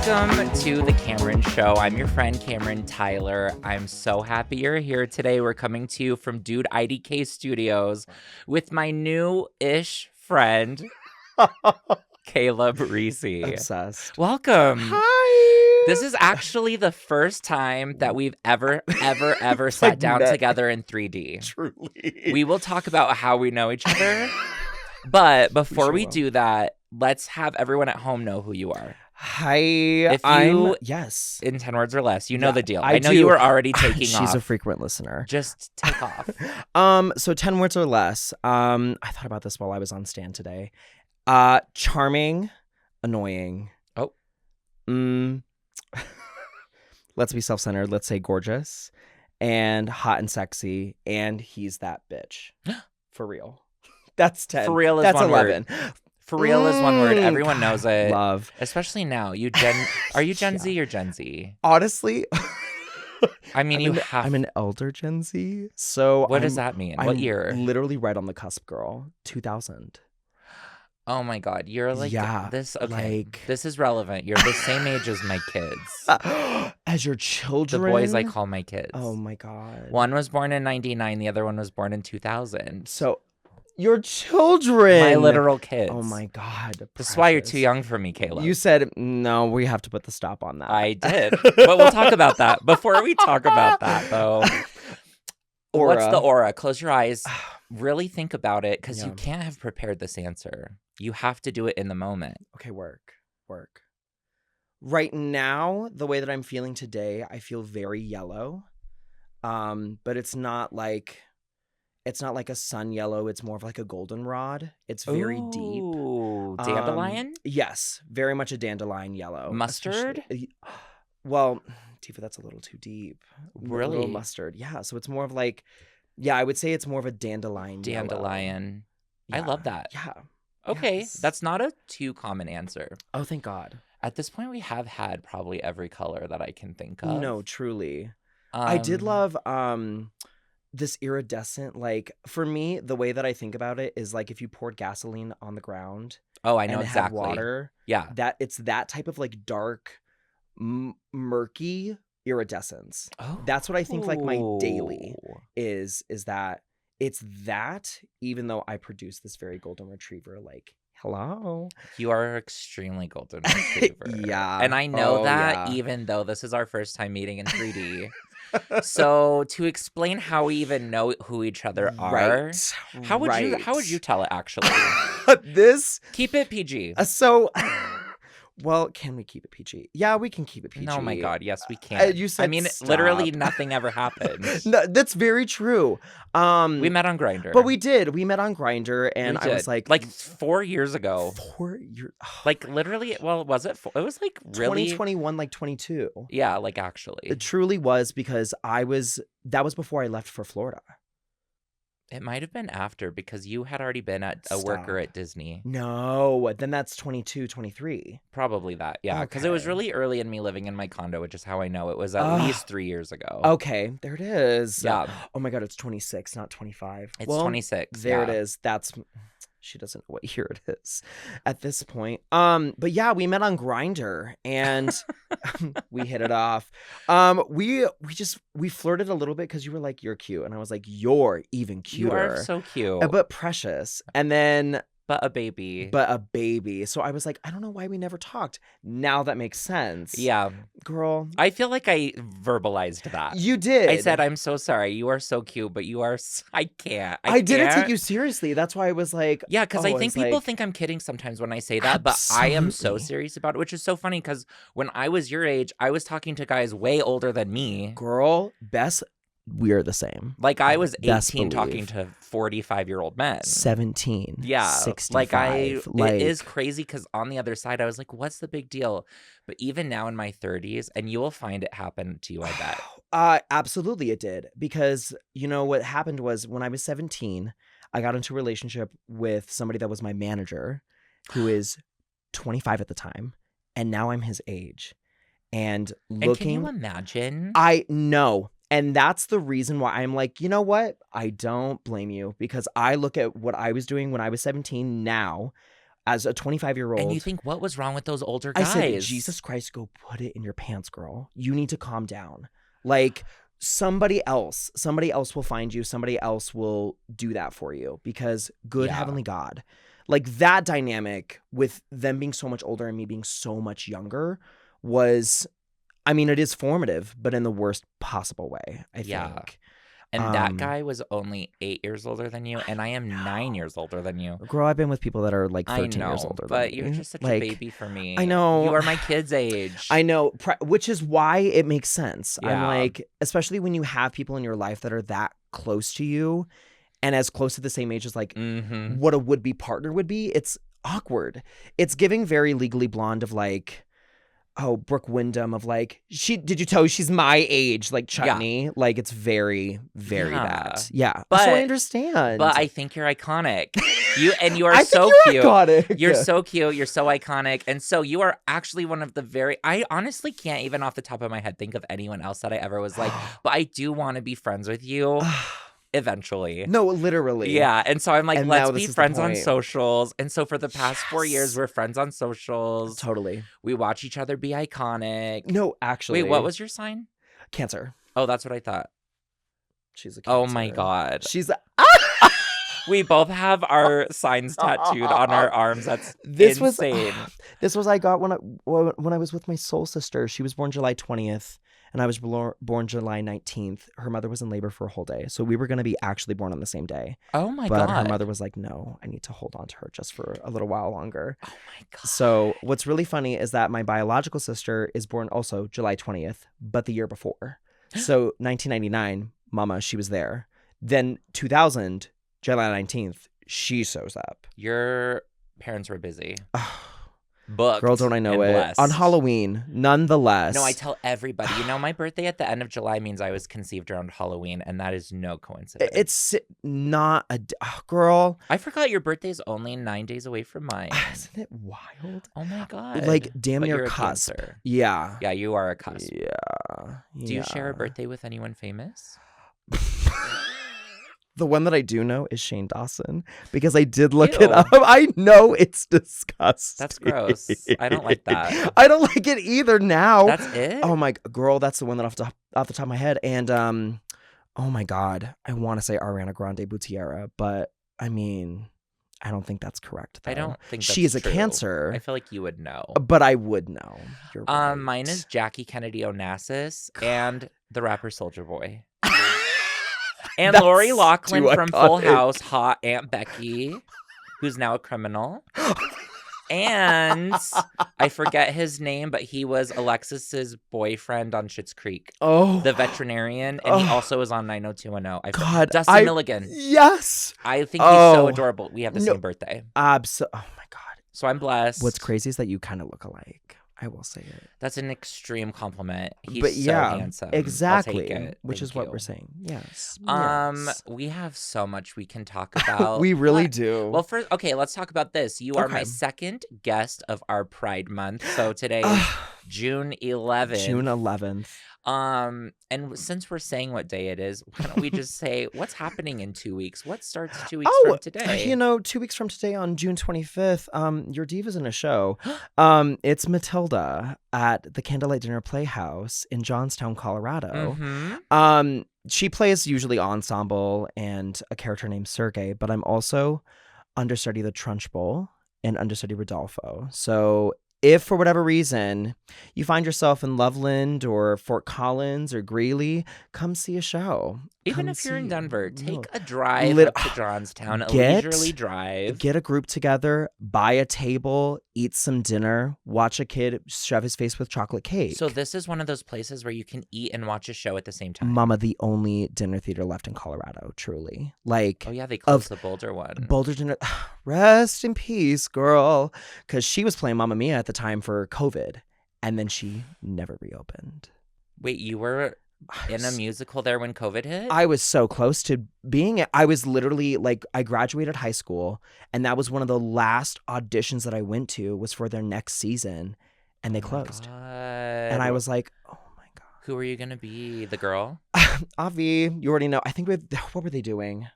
Welcome to The Cameron Show. I'm your friend, Cameron Tyler. I'm so happy you're here today. We're coming to you from Dude IDK Studios with my new-ish friend, Caleb Reasy. Obsessed. Welcome. Hi. This is actually the first time that we've ever sat down together in 3D. Truly. We will talk about how we know each other. But before we do that, let's have everyone at home know who you are. Hi. Yes. In 10 words or less, you know the deal. I know do. You were already taking off. She's a frequent listener. Just take off. So 10 words or less. I thought about this while I was on stand today. Charming, annoying. Oh. Let's be self-centered. Let's say gorgeous and hot and sexy. And he's that bitch. For real. That's 10. For real is That's one 11. Word. For real is one word. Everyone knows it. Love. Especially now. Are you Gen Z or Gen Z? Honestly, I mean, I'm an elder Gen Z. So what does that mean? What year? Literally right on the cusp, girl. 2000. Oh my God. You're like this. Okay. This is relevant. You're the same age as my kids. As your children? The boys I call my kids. Oh my God. One was born in 99. The other one was born in 2000. So your children. My literal kids. Oh my God. This is why you're too young for me, Caleb. You said, no, we have to put the stop on that. I did. But we'll talk about that. Before we talk about that, though. Aura. What's the aura? Close your eyes. Really think about it, because you can't have prepared this answer. You have to do it in the moment. Okay, work. Right now, the way that I'm feeling today, I feel very yellow. But it's not like a sun yellow. It's more of like a goldenrod. It's very deep. Ooh, dandelion? Yes, very much a dandelion yellow. Mustard? Well, Tifa, that's a little too deep. Really? A little mustard. Yeah, so it's more of like, I would say it's more of a dandelion yellow. Dandelion. Yeah. I love that. Yeah. Okay, Yes. That's not a too common answer. Oh, thank God. At this point, we have had probably every color that I can think of. No, truly. I did love this iridescent, like, for me, the way that I think about it is like if you poured gasoline on the ground. Oh, I know and exactly. Had water. Yeah. It's that type of like dark, murky iridescence. Oh. That's what I think like my daily is that it's that, even though I produce this very golden retriever, like, hello. You are extremely golden retriever. Yeah. And I know that even though this is our first time meeting in 3D. So to explain how we even know who each other are, how would you tell it actually? Keep it PG. Well, can we keep it PG? Yeah, we can keep it PG. Oh my God, yes, we can. You said literally nothing ever happened. No, that's very true. We met on Grindr. But we did. We met on Grindr, and I was like 4 years ago. 4 years. Like literally, well, was it? It was like really 2021, like 22. Yeah, like actually. It truly was, because that was before I left for Florida. It might have been after, because you had already been a worker at Disney. No, then that's 22, 23. Probably that, yeah. Because it was really early in me living in my condo, which is how I know it was at least 3 years ago. Okay, there it is. Yeah. Oh my God, it's 26, not 25. It's 26. There it is. She doesn't know what year it is at this point. But yeah, we met on Grindr and we hit it off. We flirted a little bit because you were like, you're cute. And I was like, you're even cuter. You are so cute. But precious. And then But a baby. So I was like, I don't know why we never talked. Now that makes sense. Yeah. Girl. I feel like I verbalized that. You did. I said, I'm so sorry. You are so cute, but you are... I can't. I didn't take you seriously. That's why I was like... Yeah, because I think people think I'm kidding sometimes when I say that, but I am so serious about it, which is so funny because when I was your age, I was talking to guys way older than me. Girl, we are the same. Like, I was 18 talking to 45-year-old men. 17. Yeah. 65. It is crazy because on the other side, I was like, what's the big deal? But even now in my 30s, and you will find it happen to you, I bet. Absolutely it did. Because, you know, what happened was when I was 17, I got into a relationship with somebody that was my manager, who is 25 at the time. And now I'm his age. And can you imagine? I know. And that's the reason why I'm like, you know what? I don't blame you, because I look at what I was doing when I was 17 now. as a 25-year-old. And you think, what was wrong with those older I guys? said, Jesus Christ, go put it in your pants, girl. You need to calm down. Like, somebody else will find you. Somebody else will do that for you, because good heavenly God. Like, that dynamic with them being so much older and me being so much younger was, I mean, it is formative, but in the worst possible way, I think. And that guy was only 8 years older than you, and I am 9 years older than you. Girl, I've been with people that are like 13 years older than me. But you're just such a baby for me. I know. You are my kid's age. I know, which is why it makes sense. Yeah. I'm like, especially when you have people in your life that are that close to you and as close to the same age as like what a would-be partner would be, it's awkward. It's giving very Legally Blonde of like, oh, Brooke Wyndham of like, did you tell she's my age, like Chutney? Like, it's very, very that. Yeah. But, so I understand. But I think you're iconic. You are I so think you're cute. Iconic. You're so cute. You're so iconic. And so you are actually one of the I honestly can't even off the top of my head think of anyone else that I ever was like, but I do want to be friends with you. Eventually. No, literally. Yeah. And so I'm like, let's be friends on point. socials. And so for the past 4 years, we're friends on socials. Totally. We watch each other be iconic. No, actually. Wait, what was your sign? Cancer. Oh, that's what I thought. She's a Cancer. Oh my God. She's a... We both have our signs tattooed on our arms. That's insane. This was I got when I was with my soul sister. She was born July 20th. And I was born July 19th. Her mother was in labor for a whole day. So we were going to be actually born on the same day. Oh, my God. But her mother was like, no, I need to hold on to her just for a little while longer. Oh, my God. So what's really funny is that my biological sister is born also July 20th, but the year before. So 1999, Mama, she was there. Then 2000, July 19th, she shows up. Your parents were busy. Booked. Girl, don't I know it. Blessed. On Halloween, nonetheless. No, I tell everybody. You know, my birthday at the end of July means I was conceived around Halloween, and that is no coincidence. It's not a... girl. I forgot your birthday is only 9 days away from mine. Isn't it wild? Oh, my God. Like, damn but near you're cusp. a Cancer. Yeah. Yeah, you are a cusp. Yeah. Do you share a birthday with anyone famous? The one that I do know is Shane Dawson, because I did look it up. I know it's disgusting. That's gross. I don't like that. I don't like it either now. That's it? Oh my girl, that's the one that off the top of my head. And oh my God, I want to say Ariana Grande Buttiera, but I mean, I don't think that's correct, though. I don't think that's she is a true. Cancer. I feel like you would know. But I would know. You're right. Mine is Jackie Kennedy Onassis and the rapper Soulja Boy. And Lori Loughlin from Full House, hot Aunt Becky, who's now a criminal. And I forget his name, but he was Alexis's boyfriend on Schitt's Creek. Oh. The veterinarian. And he also is on 90210. God. Dustin Milligan. Yes. I think he's so adorable. We have the same birthday. Oh my God. So I'm blessed. What's crazy is that you kind of look alike. I will say it. That's an extreme compliment. He's but yeah, so handsome. Exactly. I'll take it. Which Thank is what you. we're saying. Yes. We have so much we can talk about. We really do. Well, first, okay, let's talk about this. You are my second guest of our Pride Month. So today is June 11th. June 11th. And since we're saying what day it is, why don't we just say what's happening in 2 weeks? What starts 2 weeks from today? 2 weeks from today on June 25th, your diva's in a show. It's Matilda at the Candlelight Dinner Playhouse in Johnstown, Colorado. Mm-hmm. She plays usually ensemble and a character named Sergey, but I'm also understudy the Trunchbull and understudy Rodolfo. So if for whatever reason you find yourself in Loveland or Fort Collins or Greeley, come see a show. Even if you're in Denver, take a drive up to Johnstown, a leisurely drive. Get a group together, buy a table, eat some dinner, watch a kid shove his face with chocolate cake. So this is one of those places where you can eat and watch a show at the same time. Mama, the only dinner theater left in Colorado, truly. Like, oh yeah, they closed the Boulder one. Boulder Dinner, rest in peace, girl. Because she was playing Mamma Mia at the time for COVID, and then she never reopened. Wait, you were in a musical there when COVID hit? I was so close to being it. I was literally like, I graduated high school, and that was one of the last auditions that I went to was for their next season, and they closed. And I was like, oh my God. Who were you going to be? The girl? Avi, you already know. I think what were they doing?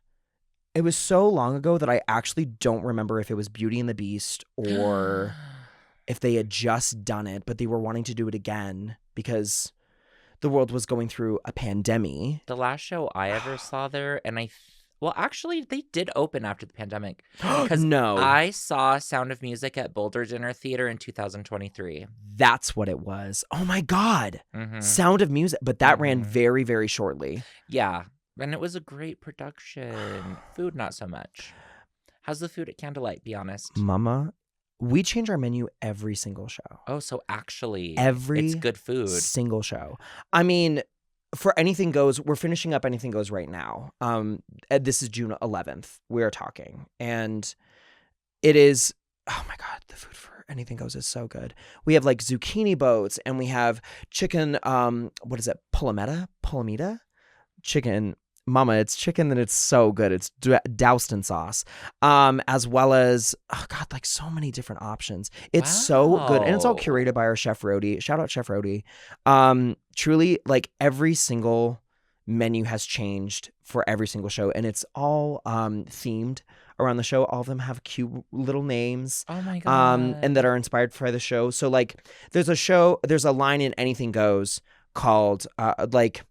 It was so long ago that I actually don't remember if it was Beauty and the Beast or if they had just done it, but they were wanting to do it again because the world was going through a pandemic. The last show I ever saw there, and well, actually, they did open after the pandemic. Because No. I saw Sound of Music at Boulder Dinner Theatre in 2023. That's what it was. Oh my God. Mhm. Sound of Music. But that ran Mhm. very, very shortly. Yeah, and it was a great production. Food, not so much. How's the food at Candlelight? Be honest. Mama, we change our menu every single show. Oh, so actually, Every it's good food. single show. I mean, for Anything Goes, we're finishing up Anything Goes right now. This is June 11th. We're talking. And it is, oh my God, the food for Anything Goes is so good. We have like zucchini boats and we have chicken, what is it? Polomita? Chicken. Mama, it's chicken and it's so good. It's doused in sauce. As well as, oh God, like so many different options. It's so good. And it's all Wow. curated by our Chef Rody. Shout out Chef Rody. Truly, like every single menu has changed for every single show. And it's all themed around the show. All of them have cute little names. Oh my God. And that are inspired by the show. So like there's a line in Anything Goes called like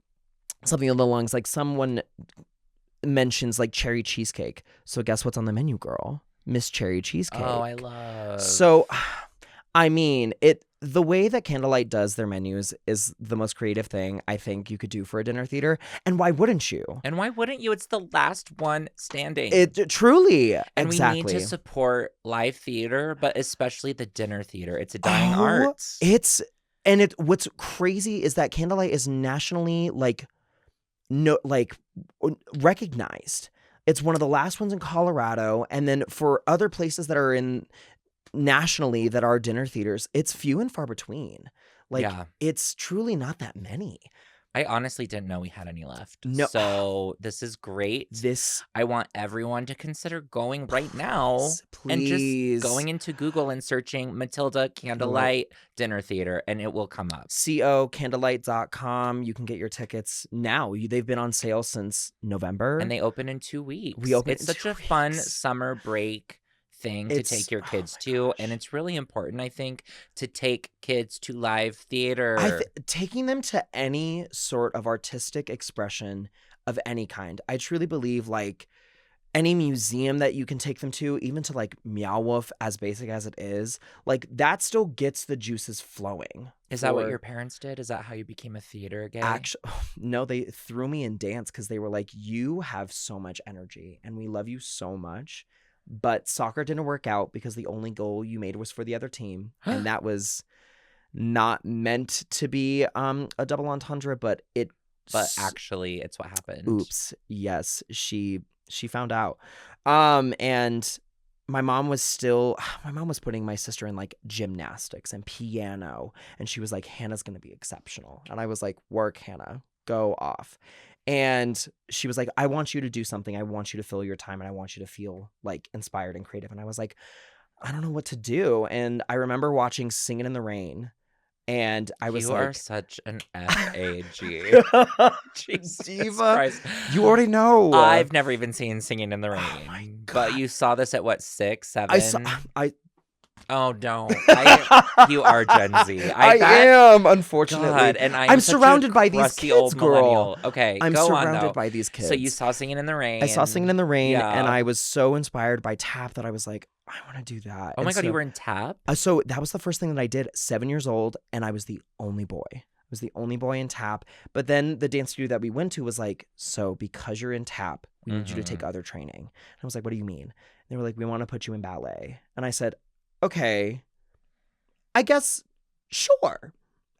something along the lines like someone mentions like cherry cheesecake. So guess what's on the menu, girl? Miss Cherry Cheesecake. Oh, I love. So, I mean, the way that Candlelight does their menus is the most creative thing I think you could do for a dinner theater. And why wouldn't you? And why wouldn't you? It's the last one standing. It truly, and exactly. we need to support live theater, but especially the dinner theater. It's a dying art. What's crazy is that Candlelight is nationally recognized. It's one of the last ones in Colorado, and then for other places that are in nationally that are dinner theaters, it's few and far between. It's truly not that many. I honestly didn't know we had any left. No. So this is great. I want everyone to consider going right now and just going into Google and searching Matilda Candlelight Dinner Theater, and it will come up. candlelight.com. You can get your tickets now. They've been on sale since November. And they open in 2 weeks. It's such a fun summer break thing to take your kids to, and it's really important, I think, to take kids to live theater. Taking them to any sort of artistic expression of any kind. I truly believe like any museum that you can take them to, even to like Meow Wolf, as basic as it is, like that still gets the juices flowing. Is that what your parents did? Is that how you became a theater gay? Actually, no, they threw me in dance because they were like, you have so much energy and we love you so much. But soccer didn't work out because the only goal you made was for the other team. And that was not meant to be a double entendre, but actually it's what happened. Oops. Yes, she found out. And my mom was putting my sister in like gymnastics and piano. And she was like, Hannah's going to be exceptional. And I was like, work, Hannah, go off. And she was like, I want you to do something. I want you to fill your time and I want you to feel like inspired and creative. And I was like, I don't know what to do. And I remember watching Singing in the Rain. And I was you like, are such an FAG. Jesus Diva, Christ. you already know. I've never even seen Singing in the Rain. Oh my God. But you saw this at what, 6, 7? Oh, don't. You are Gen Z. I am, unfortunately. God, and I'm surrounded by these kids, girl. Millennial. Okay, I'm go surrounded on, though. by these kids. So you saw Singing in the Rain. I saw Singing in the Rain, Yeah. and I was so inspired by tap that I was like, I want to do that. Oh my God, you were in tap? So that was the first thing that I did, 7 years old, and I was the only boy. I was the only boy in tap. But then the dance studio that we went to was like, so because you're in tap, we need you to take other training. And I was like, what do you mean? And they were like, we want to put you in ballet. And I said, okay, I guess, sure.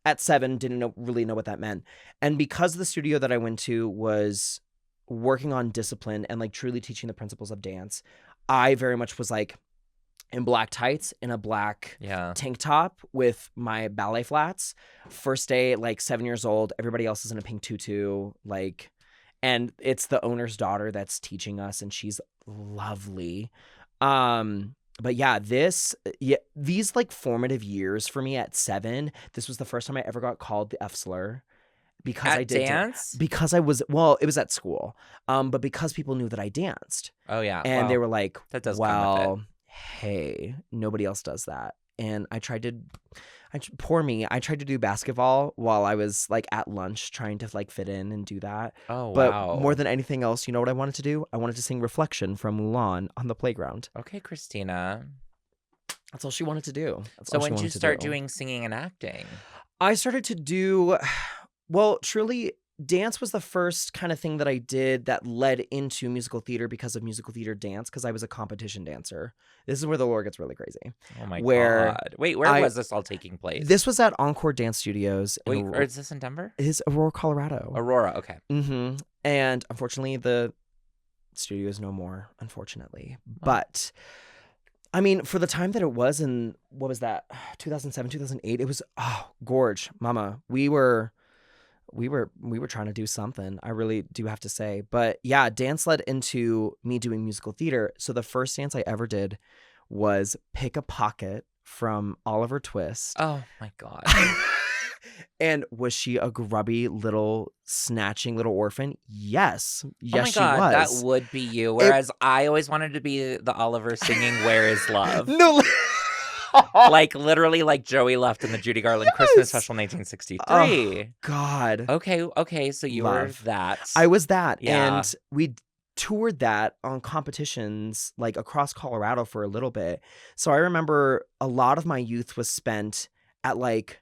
At 7, didn't really know what that meant. And because the studio that I went to was working on discipline and like truly teaching the principles of dance, I very much was like in black tights, in a black tank top with my ballet flats. First day, like 7 years old, everybody else is in a pink tutu, like, and it's the owner's daughter that's teaching us, and she's lovely. But yeah, these like formative years for me at 7, this was the first time I ever got called the F slur because At I did dance? because I was well, it was at school. But because people knew that I danced, Oh yeah. and they Well, were like, that does come with it. "Well, hey, nobody else does that." And poor me, I tried to do basketball while I was like at lunch trying to like fit in and do that. Oh But wow. more than anything else, you know what I wanted to do? I wanted to sing Reflection from Mulan on the playground. Okay, Christina. That's all she wanted to do. That's So all she when did you wanted to start do. doing singing and acting? I started to do, well, truly, dance was the first kind of thing that I did that led into musical theater because of musical theater dance, because I was a competition dancer. This is where the lore gets really crazy. Oh my Where god. Wait, where was this all taking place? This was at Encore Dance Studios. Wait, or is this in Denver? It is Aurora, Colorado. Aurora, okay. Mm-hmm. And unfortunately, the studio is no more, unfortunately. But I mean, for the time that it was in, what was that, 2007, 2008, it was, gorge, mama. We were trying to do something. I really do have to say. But yeah, dance led into me doing musical theater. So the first dance I ever did was Pick a Pocket from Oliver Twist. Oh my god. And was she a grubby little snatching little orphan? Yes. Yes, oh my god, she was. that would be you. Whereas I always wanted to be the Oliver singing "Where Is Love." No. Like literally like Joey left in the Judy Garland Christmas special 1963. Oh, God. Okay, so you were that. I was that. Yeah. And we toured that on competitions like across Colorado for a little bit. So I remember a lot of my youth was spent at like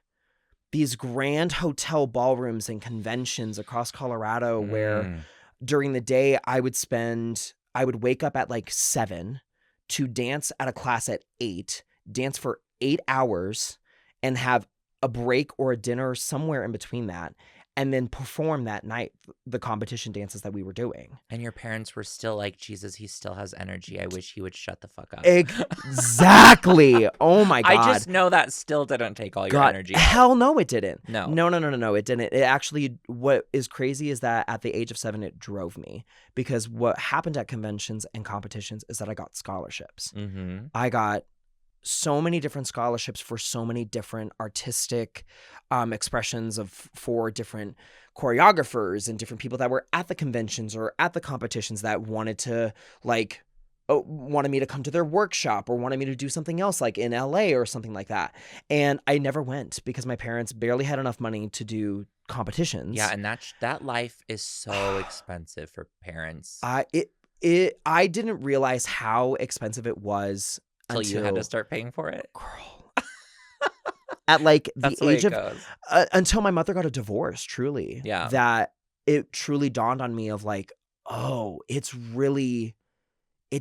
these grand hotel ballrooms and conventions across Colorado where during the day I would wake up at like 7 to dance at a class at 8, dance for 8 hours and have a break or a dinner somewhere in between that, and then perform that night the competition dances that we were doing. And your parents were still like, Jesus, he still has energy. I wish he would shut the fuck up. Exactly. Oh my God. I just know that still didn't take all your energy out. Hell no, it didn't. No, it didn't. It actually, what is crazy is that at the age of 7, it drove me, because what happened at conventions and competitions is that I got scholarships. Mm-hmm. I got so many different scholarships for so many different artistic expressions for different choreographers and different people that were at the conventions or at the competitions that wanted to wanted me to come to their workshop or wanted me to do something else like in LA or something like that. And I never went because my parents barely had enough money to do competitions. Yeah, and that life is so expensive for parents. I didn't realize how expensive it was until you had to start paying for it. Girl. At like the age of until my mother got a divorce, truly. Yeah. That it truly dawned on me of like, oh, it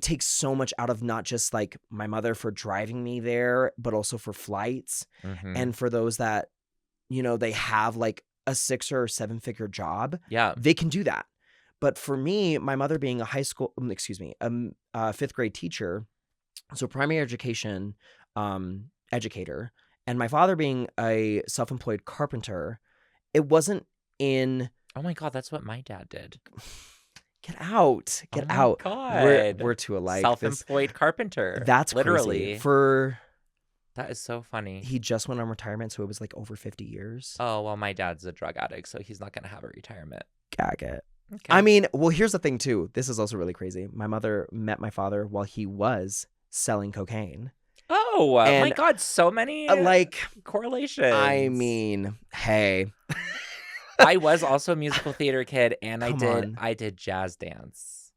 takes so much out of not just like my mother for driving me there, but also for flights. Mm-hmm. And for those that, they have like a 6 or 7 figure job. Yeah. They can do that. But for me, my mother being a 5th grade teacher, so primary education educator, and my father being a self-employed carpenter, it wasn't in... Oh my God, that's what my dad did. Get out. Get out. God. We're too alike. Self-employed carpenter. That's literally crazy. That is so funny. He just went on retirement, so it was like over 50 years. Oh, well, my dad's a drug addict, so he's not going to have a retirement. Gag it. Okay. I mean, well, here's the thing, too. This is also really crazy. My mother met my father while he was selling cocaine. Oh, my God. So many correlations. I mean, hey. I was also a musical theater kid, and I did jazz dance.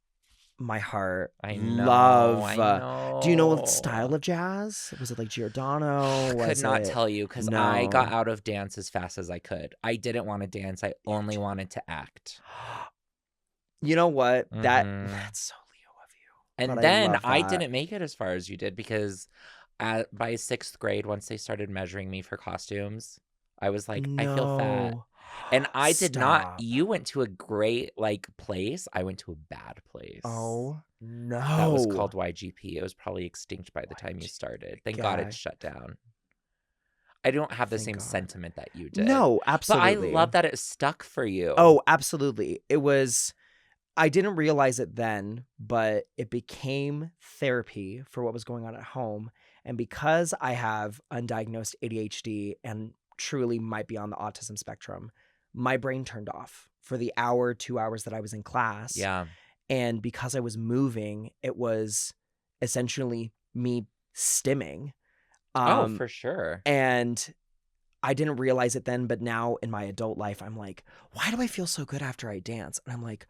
My heart. I know. Love. I know. Do you know what style of jazz? Was it like Giordano? I could not tell you because I got out of dance as fast as I could. I didn't want to dance. I only wanted to act. You know what? Mm-hmm. That's so Leo of you. And then I didn't make it as far as you did because by 6th grade, once they started measuring me for costumes, I was like, I feel fat. And I did not. You went to a great place. I went to a bad place. Oh no! That was called YGP. It was probably extinct by the time you started. Thank God it shut down. I don't have the same sentiment that you did. No, absolutely. But I love that it stuck for you. Oh, absolutely. It was. I didn't realize it then, but it became therapy for what was going on at home. And because I have undiagnosed ADHD and truly might be on the autism spectrum, my brain turned off for the hour, 2 hours that I was in class. Yeah. And because I was moving, it was essentially me stimming. For sure. And I didn't realize it then, but now in my adult life, I'm like, why do I feel so good after I dance? And I'm like,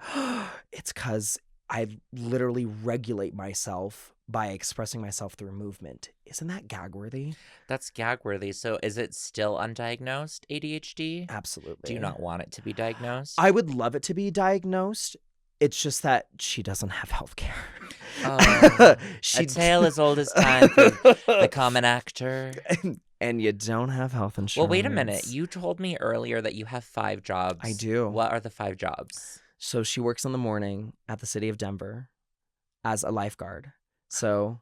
it's because I literally regulate myself by expressing myself through movement. Isn't that gag worthy? That's gag worthy. So is it still undiagnosed ADHD? Absolutely. Do you not want it to be diagnosed? I would love it to be diagnosed. It's just that she doesn't have health care. A tale as old as time for the common actor. And you don't have health insurance. Well, wait a minute. You told me earlier that you have 5 jobs. I do. What are the 5 jobs? So she works in the morning at the city of Denver as a lifeguard. So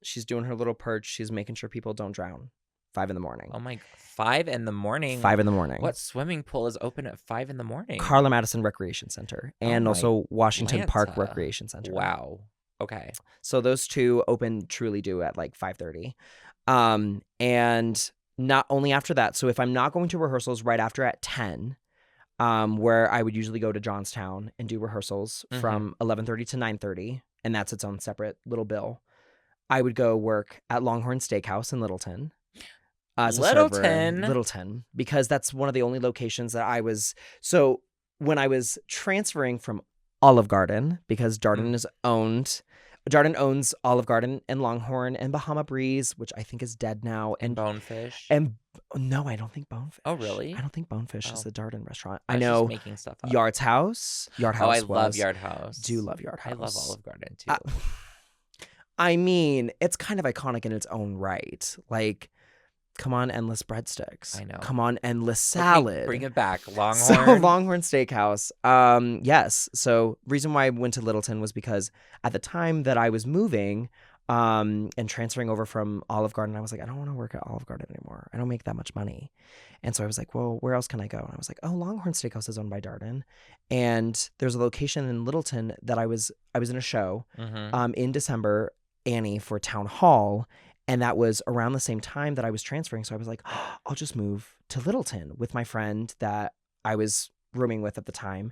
she's doing her little perch. She's making sure people don't drown. 5 in the morning. Oh my, 5 in the morning? 5 in the morning. What swimming pool is open at 5 in the morning? Carla Madison Recreation Center and also Washington Park Recreation Center. Wow. Okay. So those 2 open truly do at like 5:30. And not only after that, so if I'm not going to rehearsals right after at 10, where I would usually go to Johnstown and do rehearsals from 11:30 to 9:30, and that's its own separate little bill, I would go work at Longhorn Steakhouse in Littleton. As a server in Littleton, because that's one of the only locations that I was. So when I was transferring from Olive Garden, because Darden owns Olive Garden and Longhorn and Bahama Breeze, which I think is dead now, and Bonefish. And no, I don't think Bonefish. Oh, really? I don't think Bonefish is a Darden restaurant. I know just making stuff up. Yard House. I love Yard House. Do love Yard House. I love Olive Garden too. I mean, it's kind of iconic in its own right. Like, come on, endless breadsticks. I know. Come on, endless salad. Okay, bring it back, Longhorn. So Longhorn Steakhouse. Yes. So reason why I went to Littleton was because at the time that I was moving, and transferring over from Olive Garden, I was like, I don't want to work at Olive Garden anymore. I don't make that much money. And so I was like, well, where else can I go? And I was like, oh, Longhorn Steakhouse is owned by Darden. And there's a location in Littleton that I was in a show in December, Annie, for Town Hall. And that was around the same time that I was transferring. So I was like, oh, I'll just move to Littleton with my friend that I was rooming with at the time.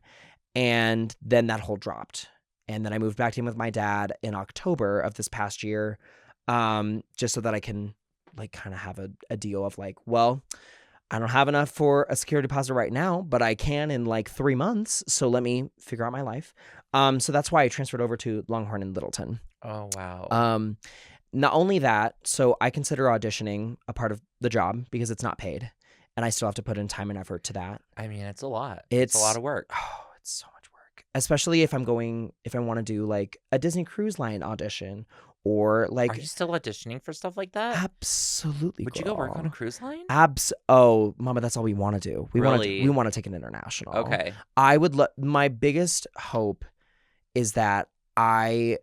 And then that whole dropped. And then I moved back in with my dad in October of this past year, just so that I can like kind of have a deal of like, well, I don't have enough for a security deposit right now, but I can in like 3 months. So let me figure out my life. So that's why I transferred over to Longhorn in Littleton. Oh, wow. Not only that, so I consider auditioning a part of the job because it's not paid, and I still have to put in time and effort to that. I mean, it's a lot. It's a lot of work. Oh, it's so much work. Especially if I want to do like a Disney Cruise Line audition or like. Are you still auditioning for stuff like that? Absolutely. Would you go work on a cruise line? Oh, Mama, that's all we want to do. We Really? want to take an international. Okay. I would my biggest hope is that I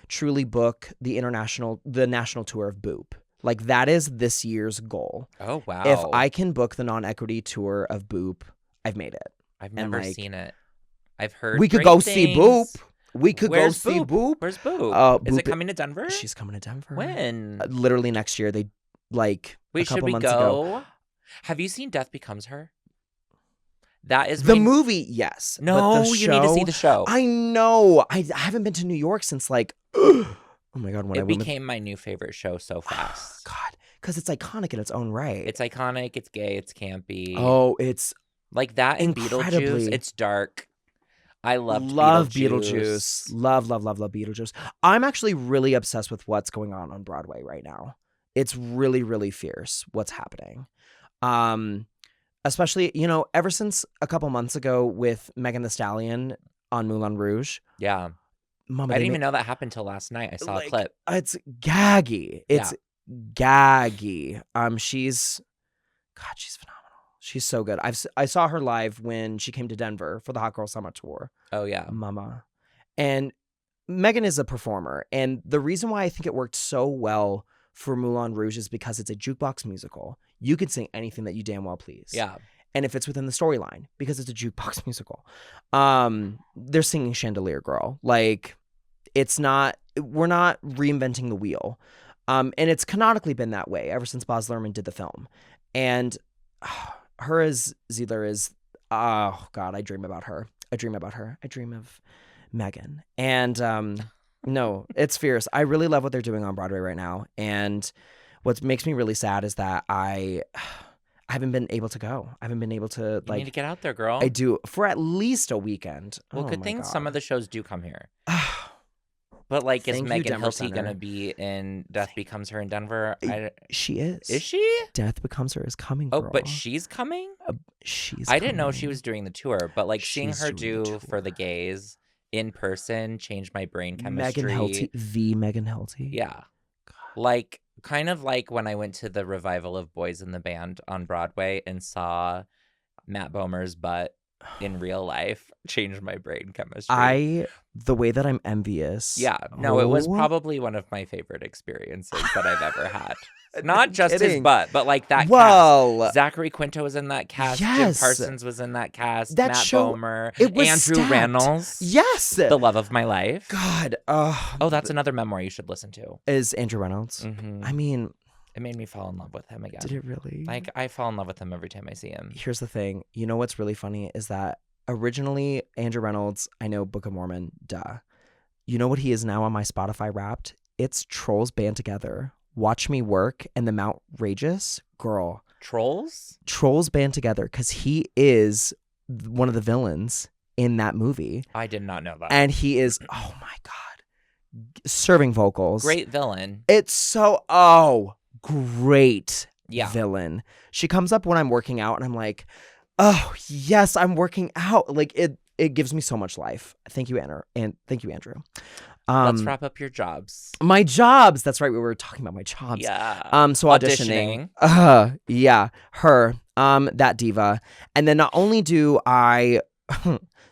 truly book the national tour of Boop. Like that is this year's goal. Oh, wow. If I can book the non-equity tour of Boop, I've made it. I've never seen it. I've heard we could go see Boop. We could go see Boop. Where's Boop? Boop is it coming to Denver? She's coming to Denver. When? Literally next year. They like Wait, a couple should we months go? ago. Have you seen Death Becomes Her? That is the movie, yes. No, but you need to see the show. I know. I haven't been to New York since like, oh my God, when it became my new favorite show so fast. God, because it's iconic in its own right. It's iconic. It's gay. It's campy. Oh, it's like that in Beetlejuice. It's dark. I love Beetlejuice. Love Beetlejuice. I'm actually really obsessed with what's going on Broadway right now. It's really, really fierce what's happening. Especially, ever since a couple months ago with Megan Thee Stallion on Moulin Rouge. Yeah. Mama, I didn't even know that happened till last night. I saw a clip. It's gaggy. It's gaggy. She's phenomenal. She's so good. I saw her live when she came to Denver for the Hot Girl Summer Tour. Oh, yeah. Mama. And Megan is a performer. And the reason why I think it worked so well for Moulin Rouge is because it's a jukebox musical. You can sing anything that you damn well please. Yeah. And if it's within the storyline, because it's a jukebox musical, they're singing Chandelier Girl. Like, we're not reinventing the wheel. And it's canonically been that way ever since Baz Luhrmann did the film. And Ziedler is, oh God, I dream about her. I dream of Megan. And no, it's fierce. I really love what they're doing on Broadway right now. And what makes me really sad is that I haven't been able to go. I haven't been able to You need to get out there, girl. I do for at least a weekend. Well, oh good my thing God. some of the shows do come here. But like, is Thank you, Megan Denver Hilty Center. gonna be in Death Becomes Her in Denver? She is. Is she? Death Becomes Her is coming, Oh, girl. but she's coming? I didn't know she was doing the tour, but like seeing She's her doing the do For the Gays in person changed my brain chemistry. Megan Hilty, the Megan Hilty. Yeah. Like, kind of like when I went to the revival of Boys in the Band on Broadway and saw Matt Bomer's butt in real life changed my brain chemistry. The way that I'm envious. Yeah. No, it was Oh. probably one of my favorite experiences that I've ever had. Not just his kidding. butt, but like that Well, cast. Zachary Quinto was in that cast. yes. Jim Parsons was in that cast. That Matt show- Bomer. it was Andrew stacked. Reynolds. Yes. The love of my life. God. Oh, that's another memoir you should listen to. Is Andrew Reynolds. Mhm. I mean, It made me fall in love with him again. did it really? Like, I fall in love with him every time I see him. Here's the thing. You know what's really funny is that originally Andrew Reynolds, I know Book of Mormon, duh. You know what he is now on my Spotify Wrapped? It's Trolls Band Together, Watch Me Work, and The Mount-Rageous. Girl. Trolls? Trolls Band Together, because he is one of the villains in that movie. I did not know that. And he is, oh my God, serving vocals. Great villain. It's so, great Yeah. villain. She comes up when I'm working out and I'm like, oh, yes, I'm working out. Like it gives me so much life. Thank you, Andrew. And thank you, Andrew. Let's wrap up your jobs. My jobs. That's right. We were talking about my jobs. Yeah. So auditioning. Yeah. Her. That diva. And then not only do I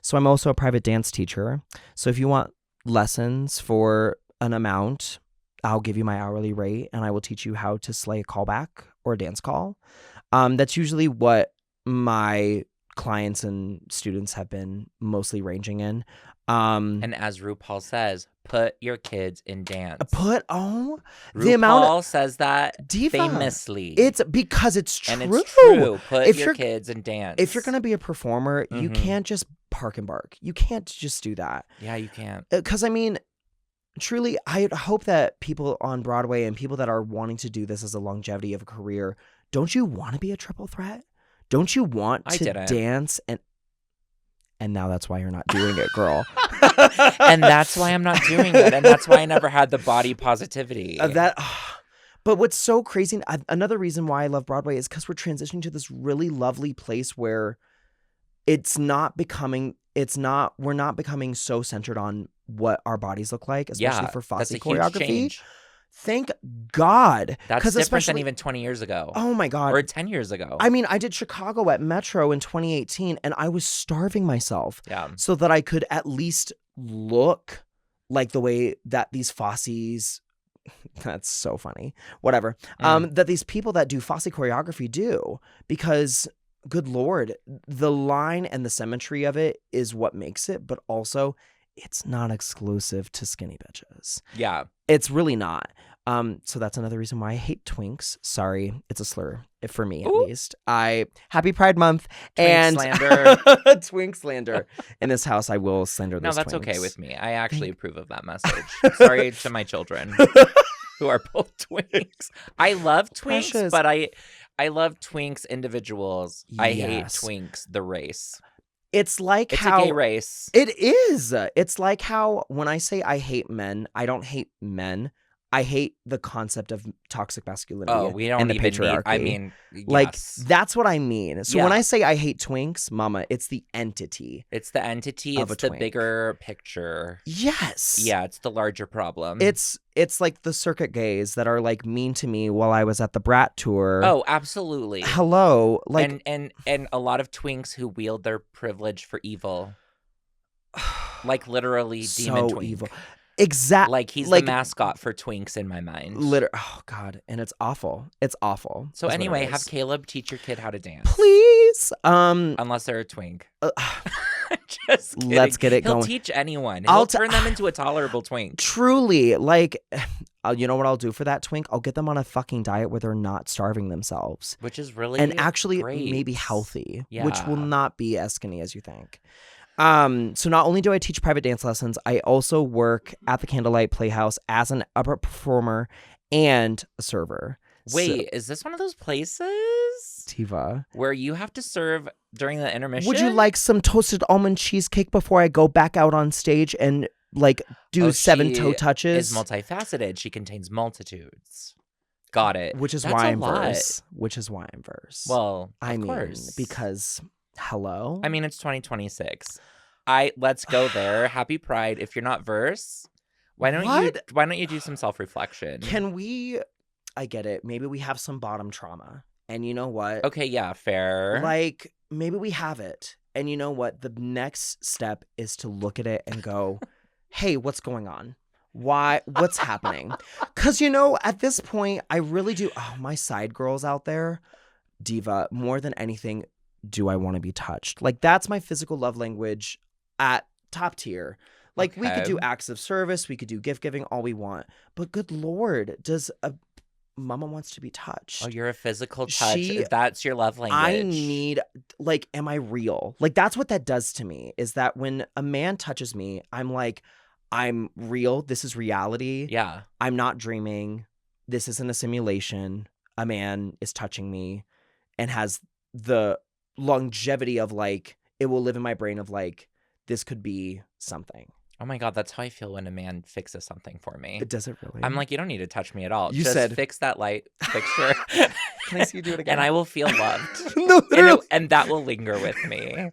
so I'm also a private dance teacher. So if you want lessons for an amount, I'll give you my hourly rate and I will teach you how to slay a callback or a dance call. That's usually what my clients and students have been mostly ranging in. And as RuPaul says, put your kids in dance. RuPaul the amount says that diva, famously. It's because it's true. And it's true. Put If your you're- kids in dance. If you're going to be a performer, you Mhm. can't just park and bark. You can't just do that. Yeah, you can't. Because, I mean, truly, I hope that people on Broadway and people that are wanting to do this as a longevity of a career, don't you want to be a triple threat? Don't you want I to didn't. dance? And now that's why you're not doing it, girl. And that's why I'm not doing it. And that's why I never had the body positivity. But what's so crazy, another reason why I love Broadway is because we're transitioning to this really lovely place where we're not becoming so centered on what our bodies look like, especially for that's Fosse a huge choreography. change. Thank God. That's 'Cause different than especially- even 20 years ago. Oh my God. Or 10 years ago. I mean, I did Chicago at Metro in 2018 and I was starving myself Yeah. so that I could at least look like the way that these Fosses, that's so funny, whatever, that these people that do Fosse choreography do, because good Lord, the line and the symmetry of it is what makes it, but also it's not exclusive to skinny bitches. Yeah. It's really not. So that's another reason why I hate twinks. Sorry, it's a slur for me at Ooh. least. Happy Pride Month Twink and slander. twink slander. In this house, I will slander No, those that's twinks. okay with me. I actually approve of that message. Sorry to my children who are both twinks. I love twinks, Precious. but I love twinks individuals. I hate Yes. twinks, the race. It's like It's how a gay race. it is. It's like how when I say I hate men, I don't hate men. I hate the concept of toxic masculinity. Oh, we don't and the even need. I patriarchy. mean, Like, yes. that's what I mean. So when Yeah. I say I hate twinks, mama, it's the entity. It's the entity. of It's a the twink. bigger picture. Yes. Yeah, it's the larger problem. It's like the circuit gays that are like mean to me while I was at the Brat tour. Oh, absolutely. Hello. Like, and a lot of twinks who wield their privilege for evil. Like literally demon so twink. evil. Exactly. Like he's like, the mascot for twinks in my mind. Oh God. And it's awful. It's awful. So is what it anyway, is. have Caleb teach your kid how to dance. Please. Unless they're a twink. Just kidding. Let's get it He'll going. teach anyone. I'll He'll turn them into a tolerable twink. Truly, like, you know what I'll do for that twink? I'll get them on a fucking diet where they're not starving themselves. Which is really and actually great. maybe healthy, Yeah. which will not be as skinny as you think. So not only do I teach private dance lessons, I also work at the Candlelight Playhouse as an upper performer and a server. Wait, is this one of those places? Tiva. Where you have to serve during the intermission? Would you like some toasted almond cheesecake before I go back out on stage and like do 7 toe touches? Is multifaceted. She contains multitudes. Got it. Which is That's why a I'm lot. verse. Which is why I'm verse. Well, I mean, course. because hello. I mean, it's 2026. Let's go there. Happy Pride. If you're not verse, why don't you do some self-reflection? Can we? I get it. Maybe we have some bottom trauma, and you know what? Okay, yeah, fair. Like maybe we have it, and you know what? The next step is to look at it and go, "Hey, what's going on? Why? What's happening?" Because at this point, I really do. Oh, my side girls out there, diva. More than anything, do I want to be touched? Like that's my physical love language at top tier. Like we could do acts of service, we could do gift giving, all we want. But good Lord, does a mama wants to be touched? Oh, you're a physical touch. That's your love language. I need, like, am I real? Like that's what that does to me. Is that when a man touches me, I'm like, I'm real. This is reality. Yeah. I'm not dreaming. This isn't a simulation. A man is touching me and has the longevity of like, it will live in my brain of like, this could be something. Oh my God, that's how I feel when a man fixes something for me. Does it really? I'm like, you don't need to touch me at all. You Just said fix that light fixture. Can I see you do it again? And I will feel loved. No, and that will linger with me.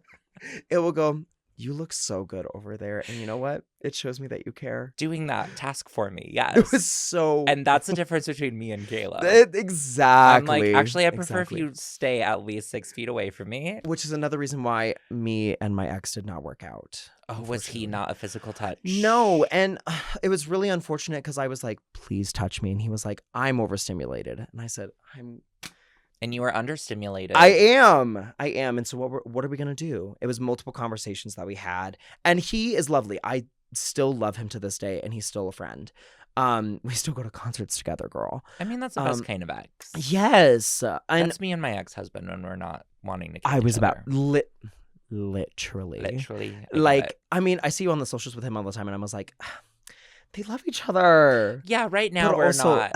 It will go, you look so good over there. And you know what? It shows me that you care. Doing that task for me, yes. It was so... And that's the difference between me and Caleb. Exactly. I'm like, actually, I prefer if you stay at least 6 feet away from me. Which is another reason why me and my ex did not work out. Oh, was he not a physical touch? No. And it was really unfortunate because I was like, please touch me. And he was like, I'm overstimulated. And I said, And you were understimulated. I am. And so what are we going to do? It was multiple conversations that we had. And he is lovely. I still love him to this day. And he's still a friend. We still go to concerts together, girl. I mean, that's the best kind of ex. Yes. That's me and my ex-husband when we're not wanting to kill I was each about other. Literally. Like, I mean, I see you on the socials with him all the time. And I was like, they love each other. Yeah, right now but we're also... not.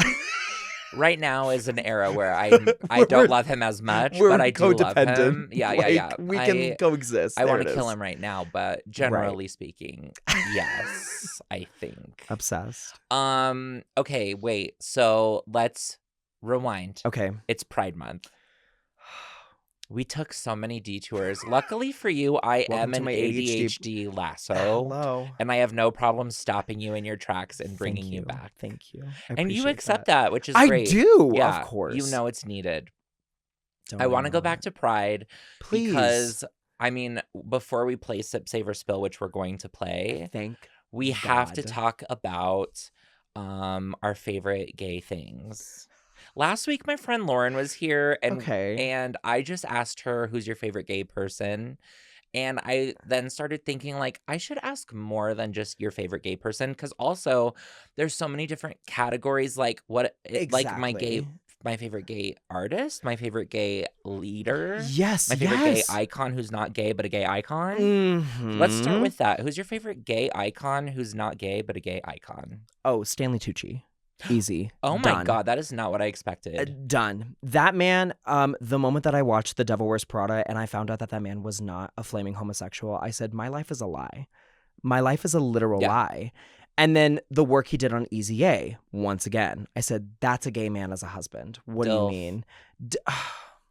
Right now is an era where I don't love him as much, but I do love him. Yeah. We can coexist. I want to kill him right now, but generally speaking, yes, I think. Obsessed. Okay, wait. So let's rewind. Okay. It's Pride Month. We took so many detours. Luckily for you, I am an ADHD lasso. Hello. And I have no problem stopping you in your tracks and bringing you back. Thank you. And you accept that, which is great. I do, yeah, of course. You know it's needed. I want to go back to Pride. Please. Because, I mean, before we play Sip, Save, or Spill, which we're going to play, we have to talk about our favorite gay things. Last week, my friend Lauren was here, and I just asked her, who's your favorite gay person? And I then started thinking, like, I should ask more than just your favorite gay person, because also there's so many different categories, like like my favorite gay artist, my favorite gay leader, my favorite gay icon who's not gay but a gay icon. Mm-hmm. Let's start with that. Who's your favorite gay icon who's not gay but a gay icon? Oh, Stanley Tucci. Easy. Oh my God, that is not what I expected. Done. That man, the moment that I watched The Devil Wears Prada and I found out that man was not a flaming homosexual, I said, my life is a lie. My life is a literal lie. And then the work he did on Easy A, once again, I said, that's a gay man as a husband. What do you mean?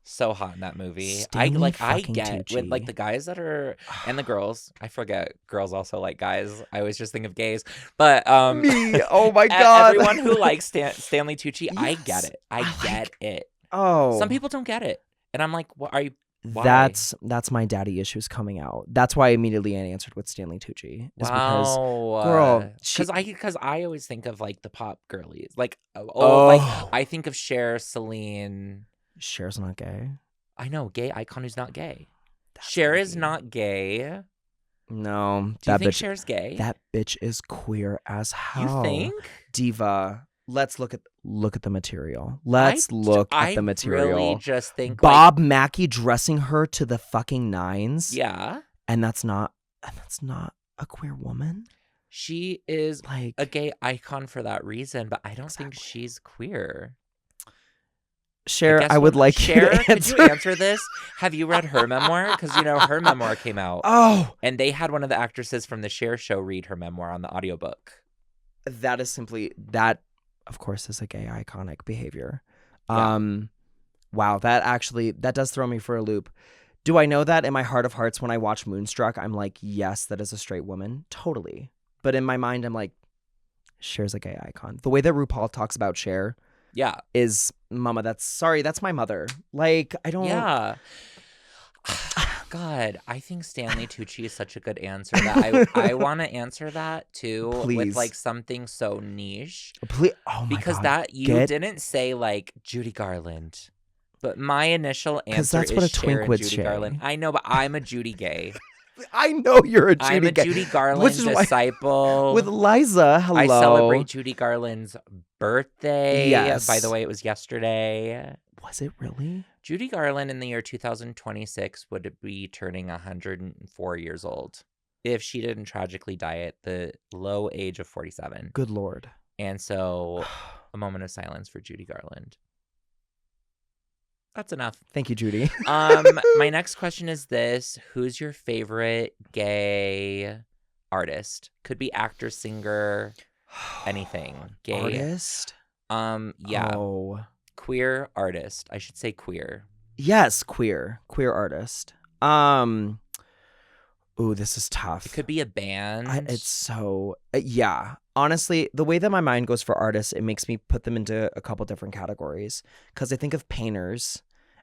So hot in that movie. I get with like the guys that are and the girls. I forget girls also like guys. I always just think of gays. But me. Oh my God. Everyone who likes Stanley Tucci, yes. I get it. I get it. Oh. Some people don't get it. And I'm like, what are you why? That's my daddy issues coming out. That's why I immediately answered with Stanley Tucci. Wow. Because because I always think of like the pop girlies. Like like I think of Cher, Celine. Cher's not gay. I know, gay icon who's not gay. Cher is not gay. No, Do you that think bitch. Cher's gay? That bitch is queer as hell. You think? Diva. Let's look at the material. Let's look at the material. I really just think Bob Mackie dressing her to the fucking nines. Yeah. And that's not a queer woman. She is like a gay icon for that reason, but I don't think she's queer. Cher, I would like you to answer. Could you answer this? Have you read her memoir? Because, her memoir came out. Oh. And they had one of the actresses from the Cher show read her memoir on the audiobook. That is simply, that, of course, is a gay iconic behavior. Yeah. Wow, that does throw me for a loop. Do I know that in my heart of hearts when I watch Moonstruck, I'm like, yes, that is a straight woman? Totally. But in my mind, I'm like, Cher's a gay icon. The way that RuPaul talks about Cher. Yeah. Is mama, that's my mother. Like, I don't. Yeah. God, I think Stanley Tucci is such a good answer. That I want to answer that too. Please. With like something so niche. Please. Oh my because God. that you didn't say like Judy Garland. But my initial answer that's what a is twink Cher would and Judy say. Garland. I know, but I'm a Judy gay. I know you're a Judy I'm a gay. Judy Garland disciple. With Liza, hello. I celebrate Judy Garland's birthday. Yes. By the way, it was yesterday. Was it really? Judy Garland in the year 2026 would be turning 104 years old if she didn't tragically die at the low age of 47. Good Lord. And so a moment of silence for Judy Garland. That's enough. Thank you, Judy. My next question is this. Who's your favorite gay artist? Could be actor, singer, anything. Gay artist? Yeah. Oh. Queer artist. I should say queer. Yes, queer artist. Ooh, this is tough. It could be a band. It's so yeah. Honestly, the way that my mind goes for artists, it makes me put them into a couple different categories. Because I think of painters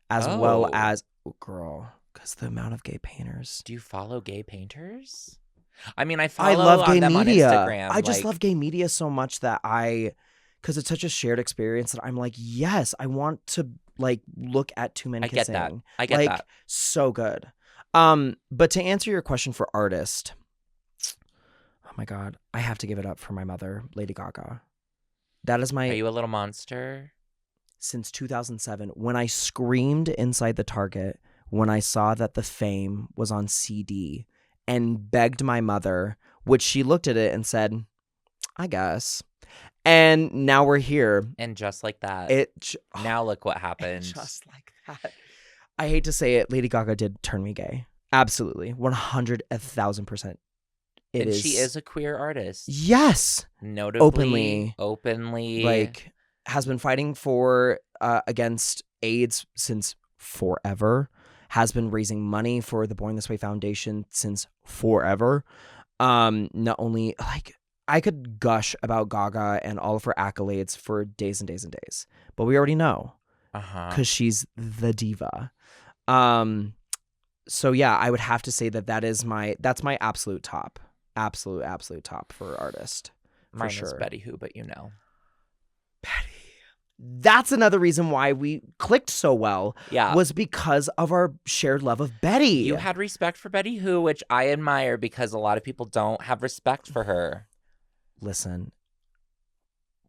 as well as because the amount of gay painters. Do you follow gay painters? I mean, I love gay them media. on Instagram. I just love gay media so much that because it's such a shared experience that I'm like, yes, I want to like look at two men kissing. I get that. So good. But to answer your question for artist, oh my God, I have to give it up for my mother, Lady Gaga. That is my. Are you a little monster? Since 2007, when I screamed inside the Target when I saw that The Fame was on CD and begged my mother, which she looked at it and said, I guess. And now we're here. And just like that. Now look what happened. Just like that. I hate to say it, Lady Gaga did turn me gay. Absolutely. 100,000%. She is a queer artist. Yes. Notably. Openly. Like, has been fighting for against AIDS since forever. Has been raising money for the Born This Way Foundation since forever. Not only, like, I could gush about Gaga and all of her accolades for days and days and days. But we already know. Because she's the diva. So yeah, I would have to say that's my absolute top. Absolute top for artist. Mine for sure. is Betty Who, but you know. Betty. That's another reason why we clicked so well. Yeah. Was because of our shared love of Betty. You had respect for Betty Who, which I admire because a lot of people don't have respect for her. Listen,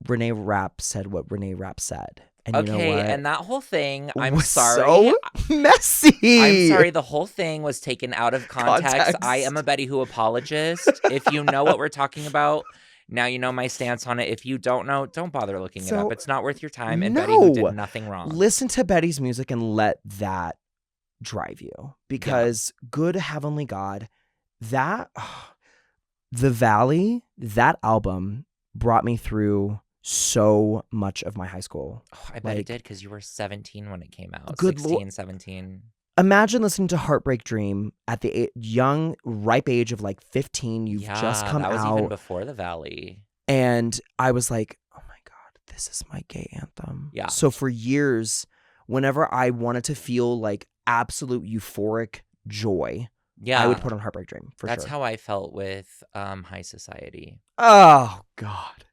Renee Rapp said what Renee Rapp said. And you know what? And that whole thing, I'm was sorry. So messy. I'm sorry, the whole thing was taken out of context. I am a Betty Who apologist. If you know what we're talking about, now you know my stance on it. If you don't know, don't bother looking it up. It's not worth your time. And Betty Who did nothing wrong. Listen to Betty's music and let that drive you. Because good heavenly God, The Valley, that album brought me through so much of my high school. Oh, I bet it did because you were 17 when it came out. Good 16, 17. Imagine listening to Heartbreak Dream at the young, ripe age of like 15. You've just come out. That was even before The Valley. And I was like, oh my God, this is my gay anthem. Yeah. So for years, whenever I wanted to feel like absolute euphoric joy, I would put on Heartbreak Dream for sure. That's how I felt with High Society. Oh, God.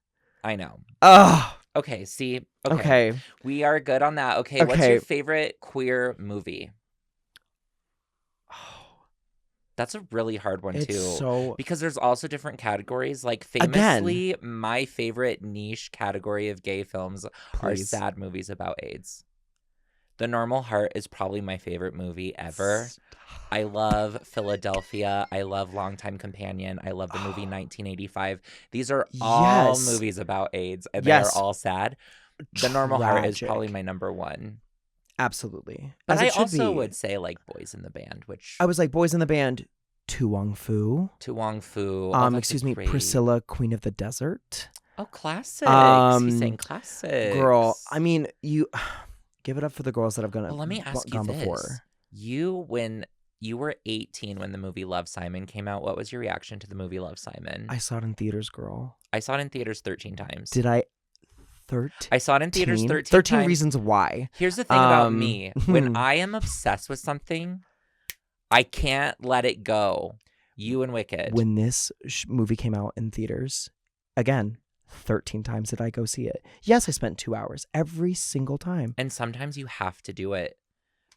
I know. Oh. Okay, see? Okay. We are good on that. Okay, what's your favorite queer movie? That's a really hard one, It's too. so... Because there's also different categories. Like, Again. famously, my favorite niche category of gay films are Please. sad movies about AIDS. The Normal Heart is probably my favorite movie ever. I love Philadelphia. I love Longtime Companion. I love the movie 1985. These are all Yes. movies about AIDS, and Yes. they are all sad. The Normal Heart is probably Tragic. my number one. Absolutely. But As I it should also be. would say, like, Boys in the Band, which... I was like, Boys in the Band, Tu Wong Fu. To Wong Fu. Oh, that's Excuse me, great... Priscilla, Queen of the Desert. Oh, classics. He's saying classics. Girl, I mean, you give it up for the girls that have gone, Well, let me ask you gone this. before. When you were 18 when the movie Love, Simon came out, what was your reaction to the movie Love, Simon? I saw it in theaters, girl. I saw it in theaters 13 times. Did I? 13? I saw it in theaters 13 13 times. reasons why. Here's the thing about me. When I am obsessed with something, I can't let it go. You and Wicked. When this movie came out in theaters, again, 13 times did I go see it. Yes, I spent 2 hours every single time. And sometimes you have to do it.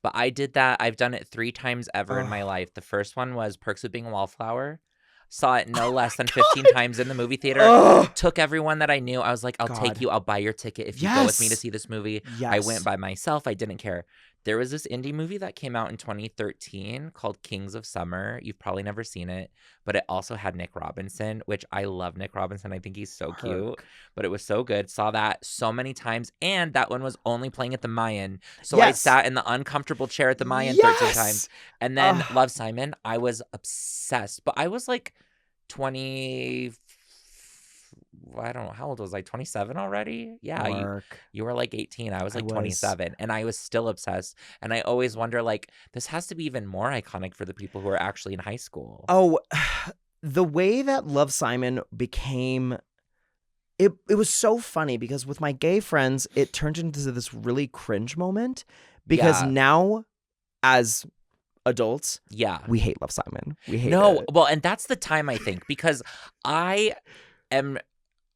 But I did that. I've done it 3 times ever in my life. The first one was Perks of Being a Wallflower. Saw it no less than 15 times in the movie theater. Took everyone that I knew. I was like, I'll take you. I'll buy your ticket if you go with me to see this movie. Yes. I went by myself. I didn't care. There was this indie movie that came out in 2013 called Kings of Summer. You've probably never seen it, but it also had Nick Robinson, which I love Nick Robinson. I think he's so cute, but it was so good. Saw that so many times, and that one was only playing at the Mayan. So I sat in the uncomfortable chair at the Mayan 13 times. And then Love, Simon, I was obsessed, but I was like 20... I don't know, how old was I? 27 already? Yeah, you were like 18. I was like 27, and I was still obsessed. And I always wonder, like, this has to be even more iconic for the people who are actually in high school. Oh, the way that Love, Simon became... It was so funny because with my gay friends, it turned into this really cringe moment because now, as adults, we hate Love, Simon. We hate it. Well, and that's the time, I think, because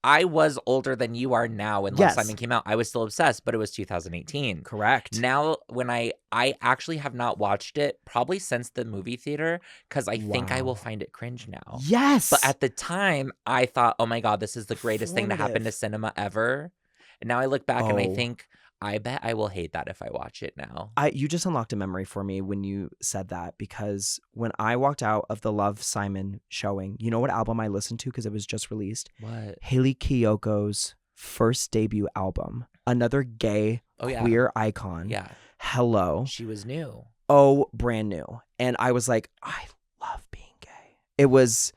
I was older than you are now when Love, Simon came out. I was still obsessed, but it was 2018. Correct. Now, when I actually have not watched it probably since the movie theater because I think I will find it cringe now. Yes. But at the time, I thought, oh my God, this is the greatest thing to happen to cinema ever. And now I look back and I think, I bet I will hate that if I watch it now. You just unlocked a memory for me when you said that, because when I walked out of the Love, Simon showing, you know what album I listened to because it was just released? What? Hayley Kiyoko's first debut album. Another gay, queer icon. Yeah. Hello. She was new. Oh, brand new. And I was like, I love being gay. It was,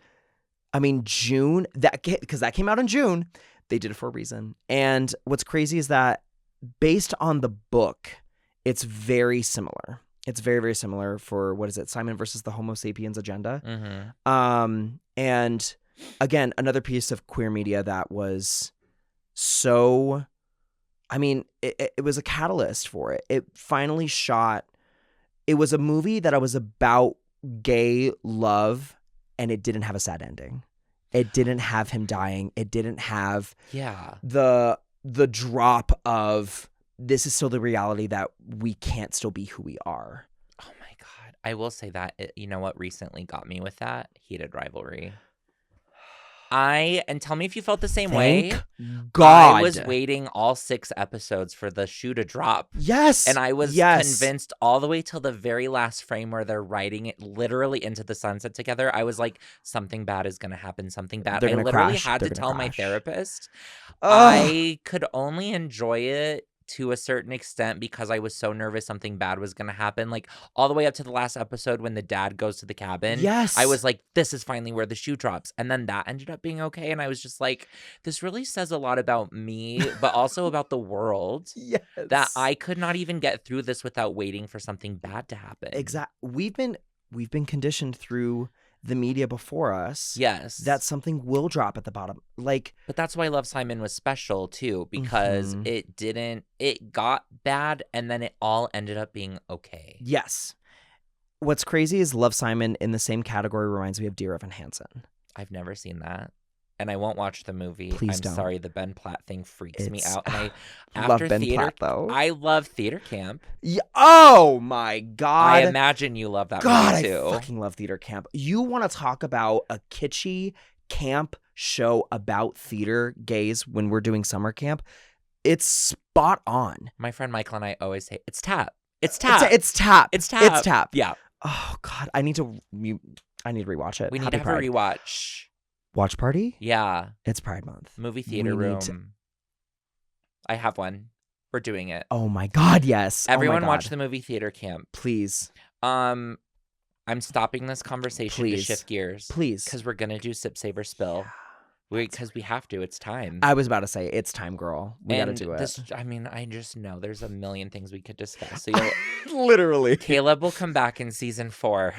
I mean, June, because that came out in June. They did it for a reason. And what's crazy is that based on the book, it's very similar. It's very, very similar for, what is it, Simon versus the Homo sapiens agenda. Mm-hmm. And again, another piece of queer media that was so, I mean, it was a catalyst for it. It finally shot, it was a movie that was about gay love, and it didn't have a sad ending. It didn't have him dying. It didn't have the drop of, this is still the reality that we can't still be who we are. Oh my God. I will say that, you know what recently got me with that? Heated Rivalry. And tell me if you felt the same way. God. I was waiting all 6 episodes for the shoe to drop. Yes. And I was convinced all the way till the very last frame where they're riding it literally into the sunset together. I was like, something bad is going to happen. Something bad. I literally had to tell my therapist. I could only enjoy it to a certain extent because I was so nervous something bad was going to happen. Like, all the way up to the last episode when the dad goes to the cabin. Yes. I was like, this is finally where the shoe drops. And then that ended up being okay. And I was just like, this really says a lot about me, but also about the world. Yes. That I could not even get through this without waiting for something bad to happen. Exactly. We've been conditioned through the media before us. Yes. That something will drop at the bottom. Like, but that's why Love, Simon was special too, because it got bad and then it all ended up being okay. Yes. What's crazy is Love, Simon in the same category reminds me of Dear Evan Hansen. I've never seen that. and I won't watch the movie. Please I'm don't. sorry, the Ben Platt thing freaks me out. And I love after Ben theater, Platt though. I love theater camp. Yeah. Oh my God. I imagine you love that movie too. I fucking love theater camp. You want to talk about a kitschy camp show about theater gays when we're doing summer camp? It's spot on. My friend Michael and I always say, it's tap. It's tap. It's tap. It's tap. It's tap. Yeah. Oh God, I need to rewatch it. We need Happy to have Pride. a rewatch. Watch party? Yeah. It's Pride Month. Movie theater We need room. to- I have one. We're doing it. Oh my God, yes. Everyone oh watch the movie theater camp. Please. I'm stopping this conversation to Please. shift gears. Please. Because we're going to do Sip, Save, or Spill. Because we have to. It's time. I was about to say, it's time, girl. We gotta do it. I just know there's a million things we could discuss. So Literally. Caleb will come back in season 4.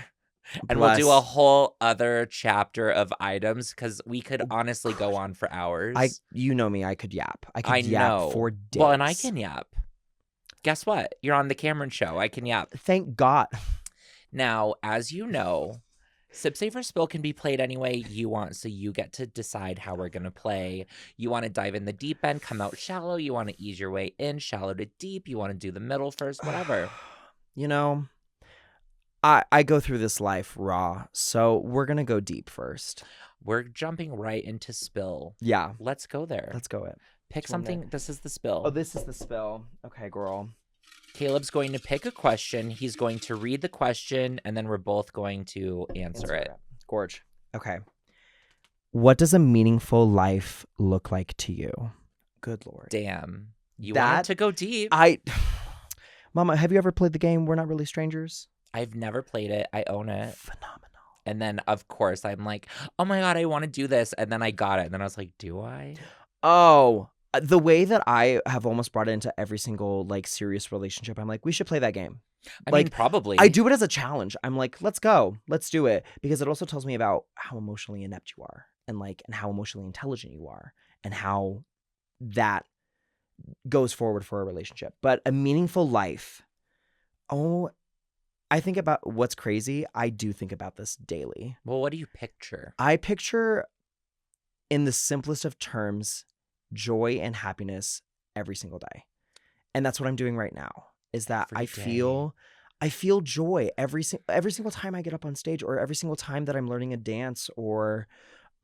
And Bless. we'll do a whole other chapter of items because we could honestly go on for hours. You know me, I could yap. I could I yap know. for days. Well, and I can yap. Guess what? You're on the Cameron show. I can yap. Thank God. Now, as you know, Sip, Save, or Spill can be played any way you want, so you get to decide how we're going to play. You want to dive in the deep end, come out shallow. You want to ease your way in, shallow to deep. You want to do the middle first, whatever. You know, I go through this life raw, so we're going to go deep first. We're jumping right into Spill. Yeah. Let's go there. Let's go it. Pick something. This is the Spill. Oh, this is the spill. Okay, girl. Caleb's going to pick a question. He's going to read the question, and then we're both going to answer it. Gorge. Okay. What does a meaningful life look like to you? Good Lord. Damn. You wanted to go deep. Mama, have you ever played the game We're Not Really Strangers? I've never played it. I own it. Phenomenal. And then, of course, I'm like, oh my God, I want to do this. And then I got it. And then I was like, do I? Oh, the way that I have almost brought it into every single like serious relationship, I'm like, we should play that game. I mean, probably. I do it as a challenge. I'm like, let's go. Let's do it. Because it also tells me about how emotionally inept you are and how emotionally intelligent you are and how that goes forward for a relationship. But a meaningful life. Oh, I think about what's crazy. I do think about this daily. Well, what do you picture? I picture, in the simplest of terms, joy and happiness every single day. And that's what I'm doing right now, is that I feel joy every single time I get up on stage, or every single time that I'm learning a dance, or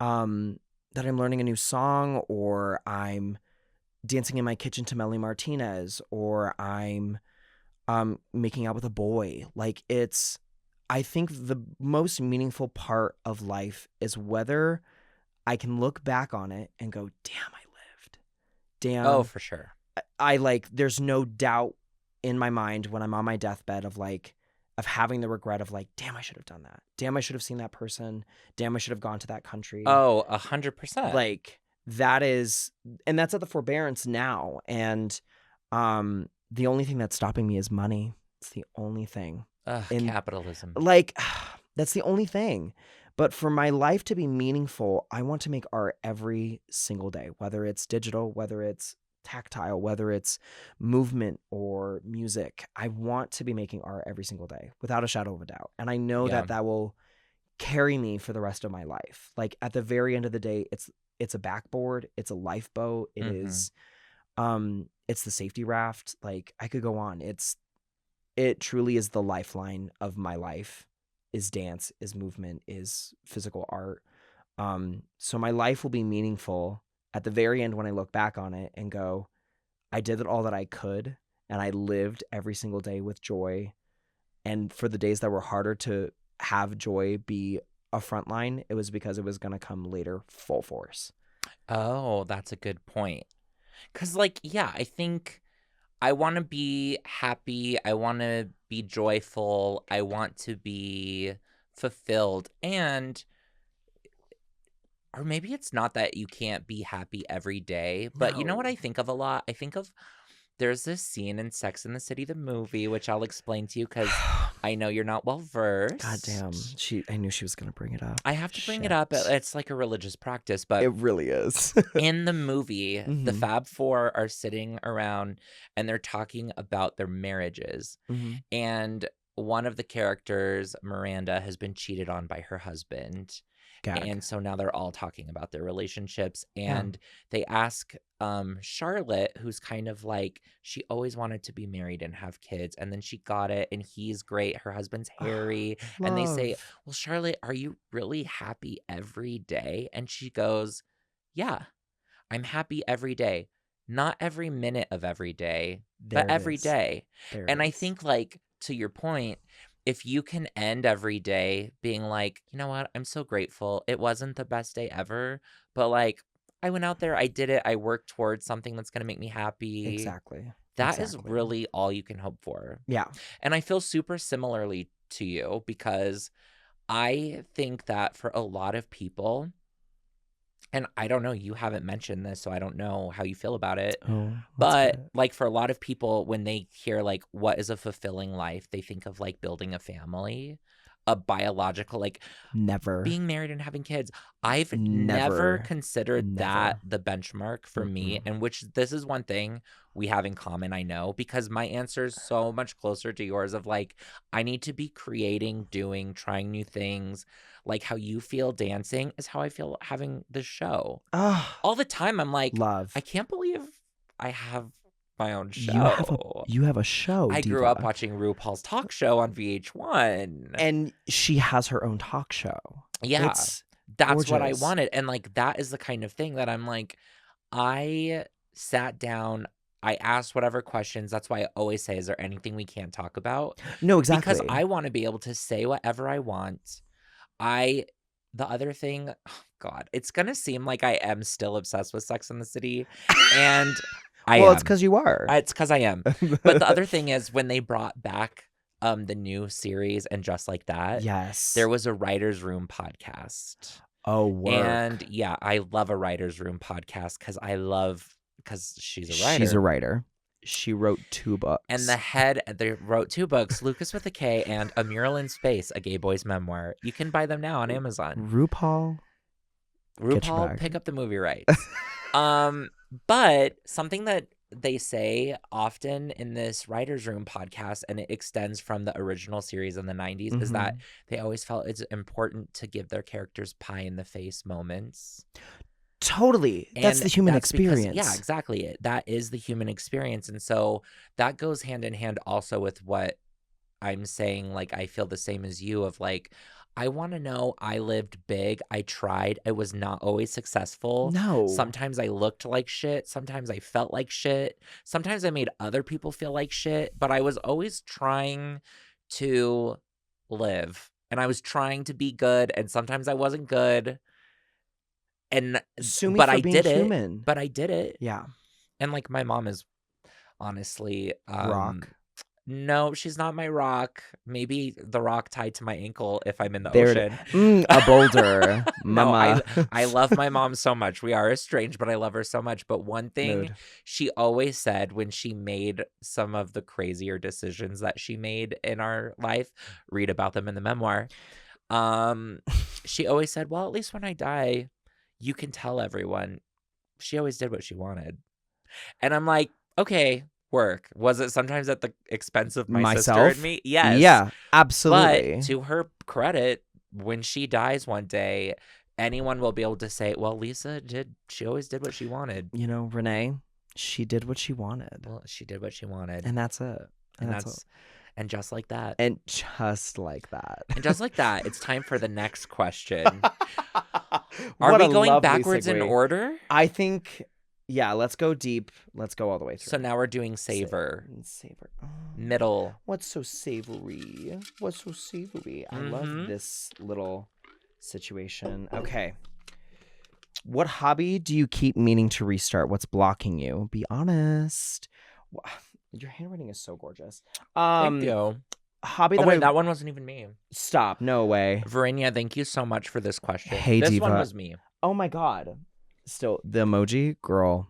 that I'm learning a new song, or I'm dancing in my kitchen to Melly Martinez, or I'm making out with a boy. I think the most meaningful part of life is whether I can look back on it and go, damn, I lived. Damn. Oh, for sure. There's no doubt in my mind when I'm on my deathbed of having the regret of damn, I should have done that. Damn, I should have seen that person. Damn, I should have gone to that country. Oh, 100%. That is, and that's at the forbearance now. And the only thing that's stopping me is money. It's the only thing. Capitalism. That's the only thing. But for my life to be meaningful, I want to make art every single day, whether it's digital, whether it's tactile, whether it's movement or music. I want to be making art every single day without a shadow of a doubt. And I know that will carry me for the rest of my life. At the very end of the day, it's a backboard, it's a lifeboat, it is it's the safety raft. I could go on. It truly is the lifeline of my life, is dance, is movement, is physical art. So my life will be meaningful at the very end when I look back on it and go, I did all that I could, and I lived every single day with joy. And for the days that were harder to have joy be a front line, it was because it was going to come later full force. Oh, that's a good point. Because, I think I want to be happy. I want to be joyful. I want to be fulfilled. Or maybe it's not that you can't be happy every day. But you know what I think of a lot? I think of, there's this scene in Sex and the City, the movie, which I'll explain to you because I know you're not well versed. God damn. I knew she was going to bring it up. I have to bring it up. It's like a religious practice, but it really is. in the movie, the Fab Four are sitting around and they're talking about their marriages. And one of the characters, Miranda, has been cheated on by her husband. Gag. And so now they're all talking about their relationships. And they ask Charlotte, who's kind of like, she always wanted to be married and have kids. And then she got it. And he's great. Her husband's Harry. And they say, Love. well, Charlotte, are you really happy every day? And she goes, yeah, I'm happy every day. Not every minute of every day, There but it every is. day. There it And I is. think, like, to your point, if you can end every day being like, you know what, I'm so grateful. It wasn't the best day ever, but like, I went out there, I did it, I worked towards something that's going to make me happy. Exactly. That is really all you can hope for. Yeah. And I feel super similarly to you because I think that for a lot of people, and I don't know, you haven't mentioned this, so I don't know how you feel about it. Oh, But like for a lot of people, when they hear like what is a fulfilling life, they think of like building a family, a biological, like never being married and having kids. I've Never. never considered that Never. the benchmark for me, and which this is one thing we have in common, I know, because my answer is so much closer to yours of like, I need to be creating, doing, trying new things. Like how you feel dancing is how I feel having this show. All the time I'm like, love. I can't believe I have my own show. You have a show. I grew diva. up watching RuPaul's talk show on VH1. And she has her own talk show. Yeah. It's That's what I gorgeous. wanted. And like that is the kind of thing that I'm like, I sat down, I asked whatever questions. That's why I always say, is there anything we can't talk about? No, exactly. Because I want to be able to say whatever I want. The other thing, oh God, it's gonna seem like I am still obsessed with Sex and the City. And well, it's because you are. It's because I am. But the other thing is when they brought back the new series and Just Like That, yes, there was a writer's room podcast. Oh, work. And yeah, I love a writer's room podcast because she's a writer. She's a writer. She wrote 2 books. And they wrote 2 books, Lucas with a K and A Mural in Space, a gay boy's memoir. You can buy them now on Amazon. RuPaul, pick up the movie rights. But something that they say often in this writer's room podcast, and it extends from the original series in the 90s, is that they always felt it's important to give their characters pie in the face moments. Totally. That's the human experience. Yeah, exactly. That is the human experience. And so that goes hand in hand also with what I'm saying. Like, I feel the same as you of like, I want to know I lived big. I tried. I was not always successful. No. Sometimes I looked like shit. Sometimes I felt like shit. Sometimes I made other people feel like shit. But I was always trying to live. And I was trying to be good. And sometimes I wasn't good. And but I did it. But I did it. Yeah. And like my mom is honestly rock. No, she's not my rock. Maybe the rock tied to my ankle if I'm in the ocean. A boulder. Mama. No, I love my mom so much. We are estranged, but I love her so much. But one thing she always said when she made some of the crazier decisions that she made in our life, read about them in the memoir. She always said, well, at least when I die, you can tell everyone she always did what she wanted. And I'm like, okay, work. Was it sometimes at the expense of my sister and me? Yes. Yeah, absolutely. But to her credit, when she dies one day, anyone will be able to say, well, she always did what she wanted. You know, Renee, she did what she wanted. Well, she did what she wanted. And that's it. And just like that. And just like that. And just like that, it's time for the next question. Are we going backwards in order? I think, yeah, let's go deep. Let's go all the way through. So now we're doing savor. Savor. Middle. What's so savory? I love this little situation. Okay. What hobby do you keep meaning to restart? What's blocking you? Be honest. Your handwriting is so gorgeous. Thank you. Hobby that one wasn't even me. Stop. No way. Verenia, thank you so much for this question. Hey, this diva. one was me. Oh my God. Still, the emoji, girl,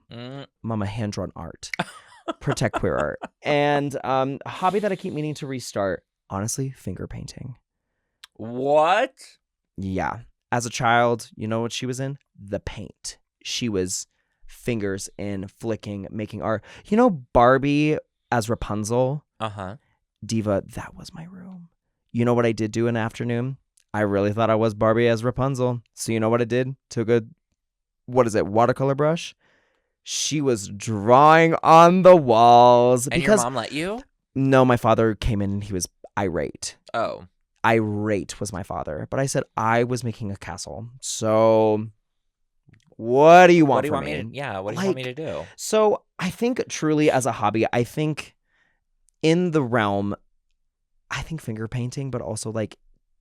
mama, hand-drawn art. Protect queer art. And a hobby that I keep meaning to restart, honestly, finger painting. What? Yeah. As a child, you know what she was in? The paint. She was fingers in, flicking, making art. You know Barbie as Rapunzel? Uh-huh. Diva, that was my room. You know what I did do in the afternoon? I really thought I was Barbie as Rapunzel. So you know what I did? Took a, what is it, watercolor brush? She was drawing on the walls. And your Because, mom let you? no, my father came in and he was irate. Oh. Irate was my father. But I said I was making a castle. So what do you want from me? Yeah, what do you want me to do? So I think truly as a hobby, I think in the realm, I think finger painting, but also like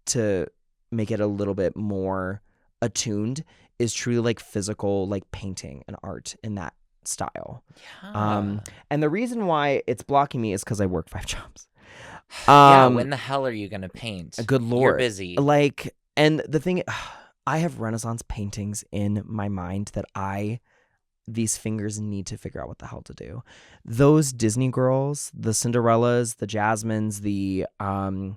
to make it a little bit more attuned is truly like physical, like painting and art in that style. Yeah. And the reason why it's blocking me is because I work 5 jobs. Yeah, when the hell are you going to paint? Good Lord. You're busy. Like, and the thing, I have Renaissance paintings in my mind that these fingers need to figure out what the hell to do. Those Disney girls, the Cinderellas, the Jasmines, oh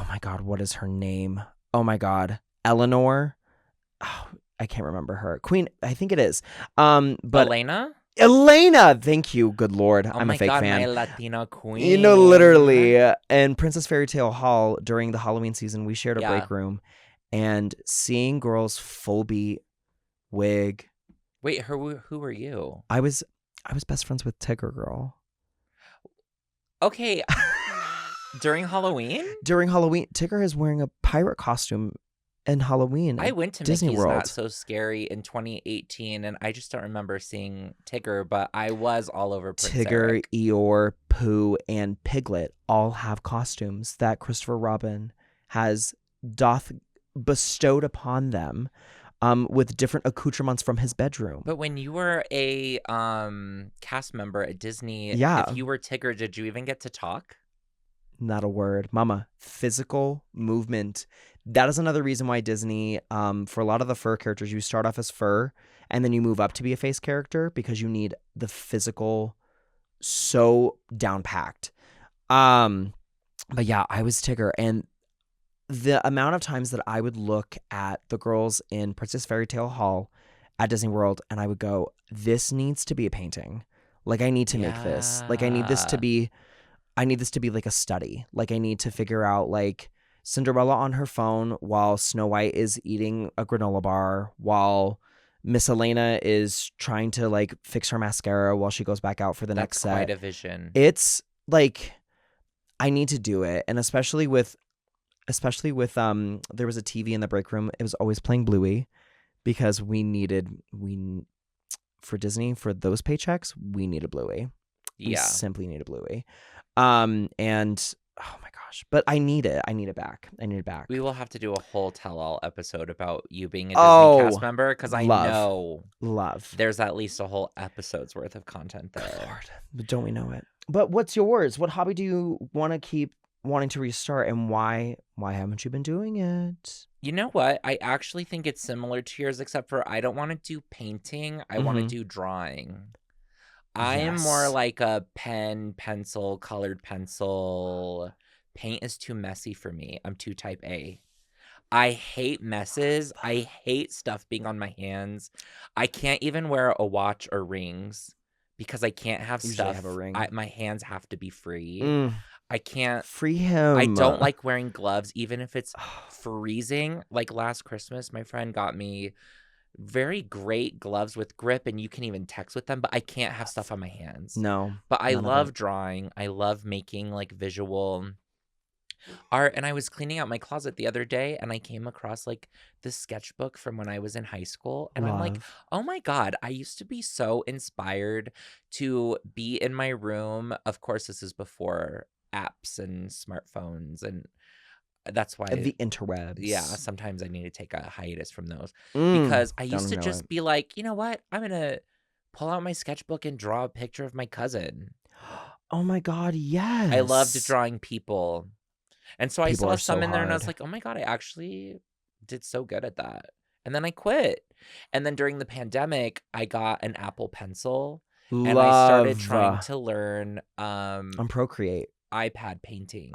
my God, what is her name? Oh my God, Eleanor. Oh, I can't remember her. Queen, I think it is. But Elena, thank you. Good Lord, I'm a fake fan. My Latina queen. You know, literally. And Princess Fairy Tale Hall during the Halloween season, we shared a break room, and seeing girls full beat wig. Wait, who were you? I was best friends with Tigger Girl. Okay. During Halloween? During Halloween, Tigger is wearing a pirate costume in Halloween. I went to Disney Mickey's World. Not So Scary in 2018, and I just don't remember seeing Tigger, but I was all over Prince Tigger, Eric. Eeyore, Pooh, and Piglet all have costumes that Christopher Robin doth bestowed upon them. With different accoutrements from his bedroom. But when you were a cast member at Disney, yeah. If you were Tigger, did you even get to talk? Not a word. Mama, physical movement. That is another reason why Disney, for a lot of the fur characters, you start off as fur, and then you move up to be a face character because you need the physical so down-packed. But yeah, I was Tigger, and the amount of times that I would look at the girls in Princess Fairy Tale Hall at Disney World and I would go, this needs to be a painting. Like, I need to make this. Like, I need this to be like a study. Like, I need to figure out, like, Cinderella on her phone while Snow White is eating a granola bar, while Miss Elena is trying to, like, fix her mascara while she goes back out for the next set. That's quite a vision. It's, like, I need to do it. And especially with there was a TV in the break room. It was always playing Bluey because for Disney, for those paychecks, we needed Bluey. We simply needed Bluey. And oh my gosh, but I need it back. We will have to do a whole tell-all episode about you being a Disney cast member, because I know there's at least a whole episode's worth of content there. Good Lord. But don't we know it? But what's yours? What hobby do you want to keep wanting to restart, and why haven't you been doing it? You know what? I actually think it's similar to yours, except for I don't want to do painting. I want to do drawing. I am more like a pen, pencil, colored pencil. Paint is too messy for me. I'm too type A. I hate messes. I hate stuff being on my hands. I can't even wear a watch or rings because I can't have stuff. Have a ring. My hands have to be free. I can't. Free him. I don't like wearing gloves, even if it's freezing. Like last Christmas, my friend got me very great gloves with grip, and you can even text with them, but I can't have stuff on my hands. No. But I love drawing. I love making like visual art. And I was cleaning out my closet the other day, and I came across like this sketchbook from when I was in high school. And I'm like, oh my God, I used to be so inspired to be in my room. Of course, this is before apps and smartphones, and that's why the interwebs. Yeah, sometimes I need to take a hiatus from those because I used to just be like, you know what? I'm gonna pull out my sketchbook and draw a picture of my cousin. Oh my God, yes. I loved drawing people. And so I saw some in there and I was like, oh my God, I actually did so good at that. And then I quit. And then during the pandemic, I got an Apple Pencil and I started trying to learn on Procreate. iPad painting.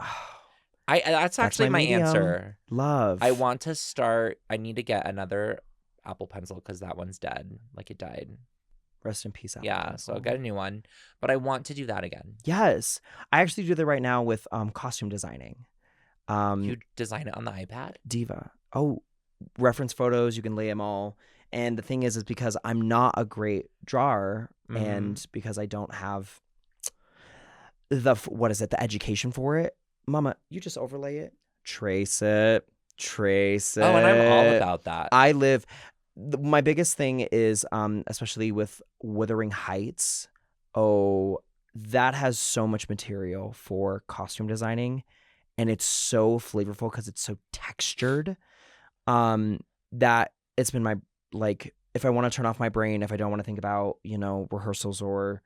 That's actually my answer. Love. I want to start. I need to get another Apple Pencil because that one's dead. Like, it died. Rest in peace, Apple Pencil. So I'll get a new one. But I want to do that again. Yes. I actually do that right now with costume designing. You design it on the iPad? Diva. Oh, reference photos. You can lay them all. And the thing is because I'm not a great drawer, and because I don't have the education for it. Mama, you just overlay it, trace it. Oh, and I'm all about that. My biggest thing is, especially with Wuthering Heights. Oh, that has so much material for costume designing, and it's so flavorful because it's so textured. That it's been my, like, if I want to turn off my brain, if I don't want to think about, rehearsals or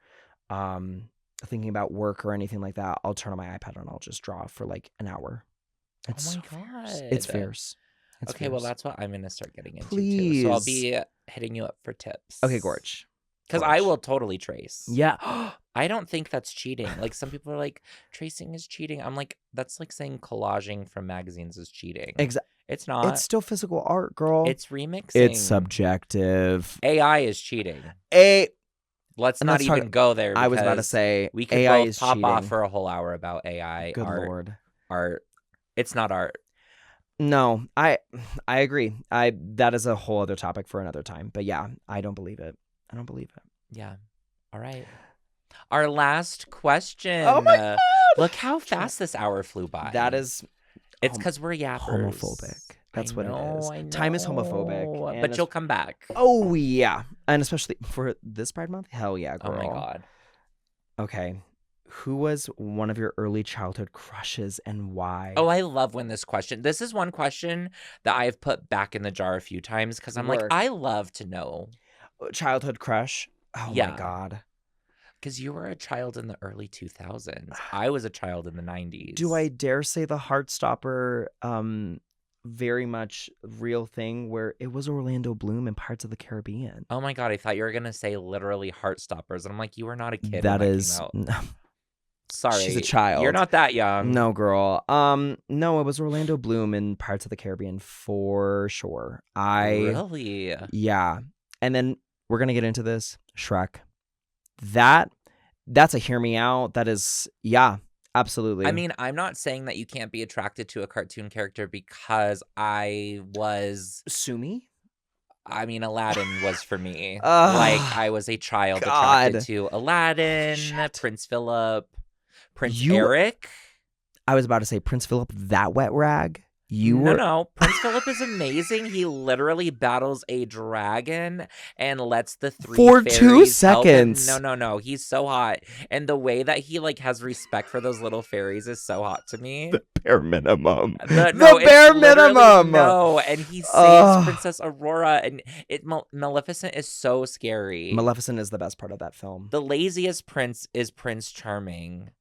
thinking about work or anything like that, I'll turn on my iPad and I'll just draw for like an hour. It's oh my God. It's fierce. Okay, well, that's what I'm going to start getting into Please. too. So I'll be hitting you up for tips. Okay, Gorge. Because I will totally trace. Yeah. I don't think that's cheating. Like, some people are like, tracing is cheating. I'm like, that's like saying collaging from magazines is cheating. Exactly. It's not. It's still physical art, girl. It's remixing. It's subjective. AI is cheating. Let's not even go there. I was about to say, we could AI both is pop cheating. off for a whole hour about AI. Good Lord. Art. It's not art. No, I agree. That is a whole other topic for another time. But yeah, I don't believe it. Yeah. All right. Our last question. Oh my God. Look how fast this hour flew by. That is. It's because we're yappers. Homophobic. That's what it is. I know. Time is homophobic. But you'll come back. Oh, yeah. And especially for this Pride Month? Hell yeah, girl. Oh my God. Okay. Who was one of your early childhood crushes and why? Oh, I love when this is one question that I have put back in the jar a few times because I'm like, I love to know. Childhood crush? Oh my God. Because you were a child in the early 2000s. I was a child in the 90s. Do I dare say the Heartstopper very much real thing where it was Orlando Bloom in Pirates of the Caribbean? Oh my God, I thought you were going to say literally Heartstoppers. And I'm like, you were not a kid that when is that came out. Sorry. She's a child. You're not that young. No, girl. No, it was Orlando Bloom in Pirates of the Caribbean for sure. Really? Yeah. And then we're going to get into this. Shrek. That's a hear me out. That is, yeah, absolutely. I mean, I'm not saying that you can't be attracted to a cartoon character because I was... Sue me? I mean, Aladdin was for me. Like, I was a child attracted to Aladdin, Prince Philip, Prince Eric. I was about to say Prince Philip, that wet rag. No. Prince Philip is amazing. He literally battles a dragon and lets the three for fairies 2 seconds. No. He's so hot. And the way that he like has respect for those little fairies is so hot to me. The bare minimum. The bare minimum. No, and he saves Princess Aurora, and Maleficent is so scary. Maleficent is the best part of that film. The laziest prince is Prince Charming.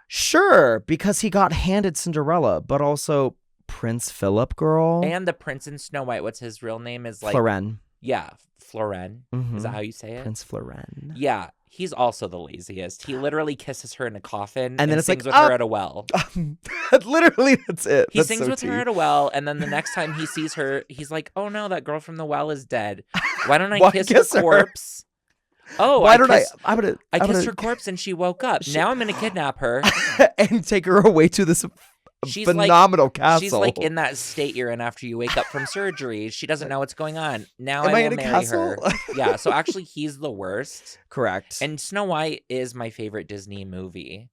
Sure, because he got handed Cinderella, but also Prince Philip, girl. And the prince in Snow White, what's his real name? Is like Floren. Yeah, Floren. Mm-hmm. Is that how you say it? Prince Floren. Yeah, he's also the laziest. He literally kisses her in a coffin and then it's sings like, with her at a well. Literally, that's it. He sings with her at a well, and then the next time he sees her, he's like, "Oh no, that girl from the well is dead. Why don't I kiss her corpse?" Oh, I kissed her corpse and she woke up. Now I'm gonna kidnap her and take her away to this phenomenal castle. She's like in that state you're in after you wake up from surgery. She doesn't know what's going on. Now Am I in will a marry castle? her. Yeah, so actually he's the worst. Correct. And Snow White is my favorite Disney movie.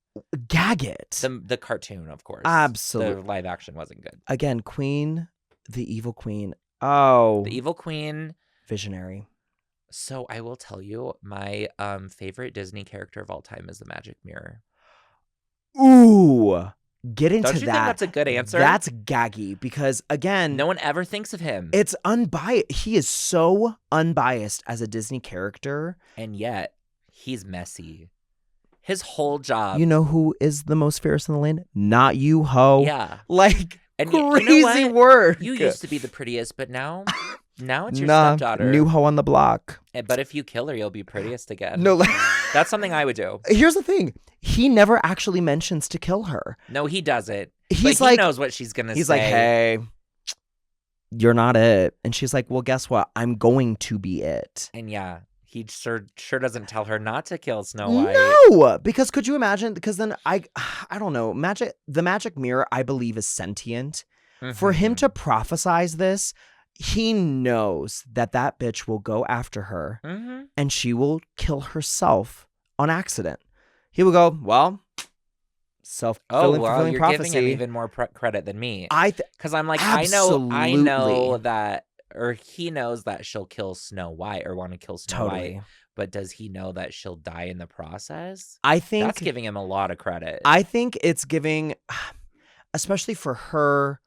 Gag it. The cartoon, of course. Absolutely. The live action wasn't good. Again, Queen, the evil queen. Oh. The evil queen. Visionary. So I will tell you, my favorite Disney character of all time is the Magic Mirror. Ooh. Get into that. Don't you think that's a good answer? That's gaggy because, again... No one ever thinks of him. It's unbiased. He is so unbiased as a Disney character. And yet, he's messy. His whole job... You know who is the most fairest in the land? Not you, ho. Yeah. Like, and crazy you know work. You used to be the prettiest, but now it's your stepdaughter. New ho on the block. But if you kill her, you'll be prettiest again. No, that's something I would do. Here's the thing. He never actually mentions to kill her. No, he doesn't. He knows what she's going to say. He's like, hey, you're not it. And she's like, well, guess what? I'm going to be it. And yeah, He sure doesn't tell her not to kill Snow White. No, because could you imagine? Because then I don't know. The magic mirror, I believe, is sentient. For him to prophesize this, he knows that bitch will go after her and she will kill herself on accident. He will go, well, self-fulfilling fulfilling you're prophecy. giving him even more credit than me. Because I'm like, absolutely. I know that, or he knows that she'll kill Snow White or want to kill Snow White. But does he know that she'll die in the process? I think that's giving him a lot of credit. I think it's giving, especially for her.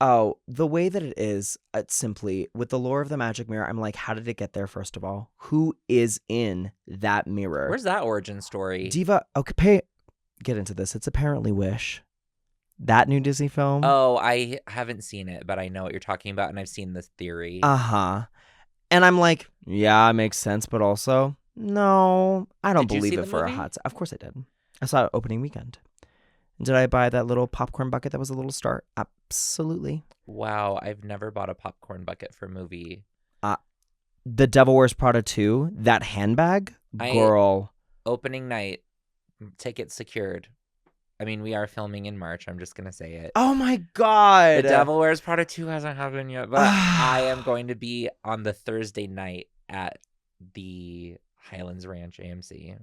Oh, the way that it is, it's simply with the lore of the magic mirror. I'm like, how did it get there? First of all, who is in that mirror? Where's that origin story? Diva. Okay, get into this. It's apparently Wish, that new Disney film. Oh, I haven't seen it, but I know what you're talking about, and I've seen this theory. And I'm like, yeah, it makes sense, but also, no, I don't believe it for a hot. Of course I did. I saw it opening weekend. Did I buy that little popcorn bucket that was a little star? Absolutely. Wow, I've never bought a popcorn bucket for a movie. The Devil Wears Prada 2, that handbag, girl. Opening night, tickets secured. I mean, we are filming in March. I'm just going to say it. Oh, my God. The Devil Wears Prada 2 hasn't happened yet, but I am going to be on the Thursday night at the Highlands Ranch AMC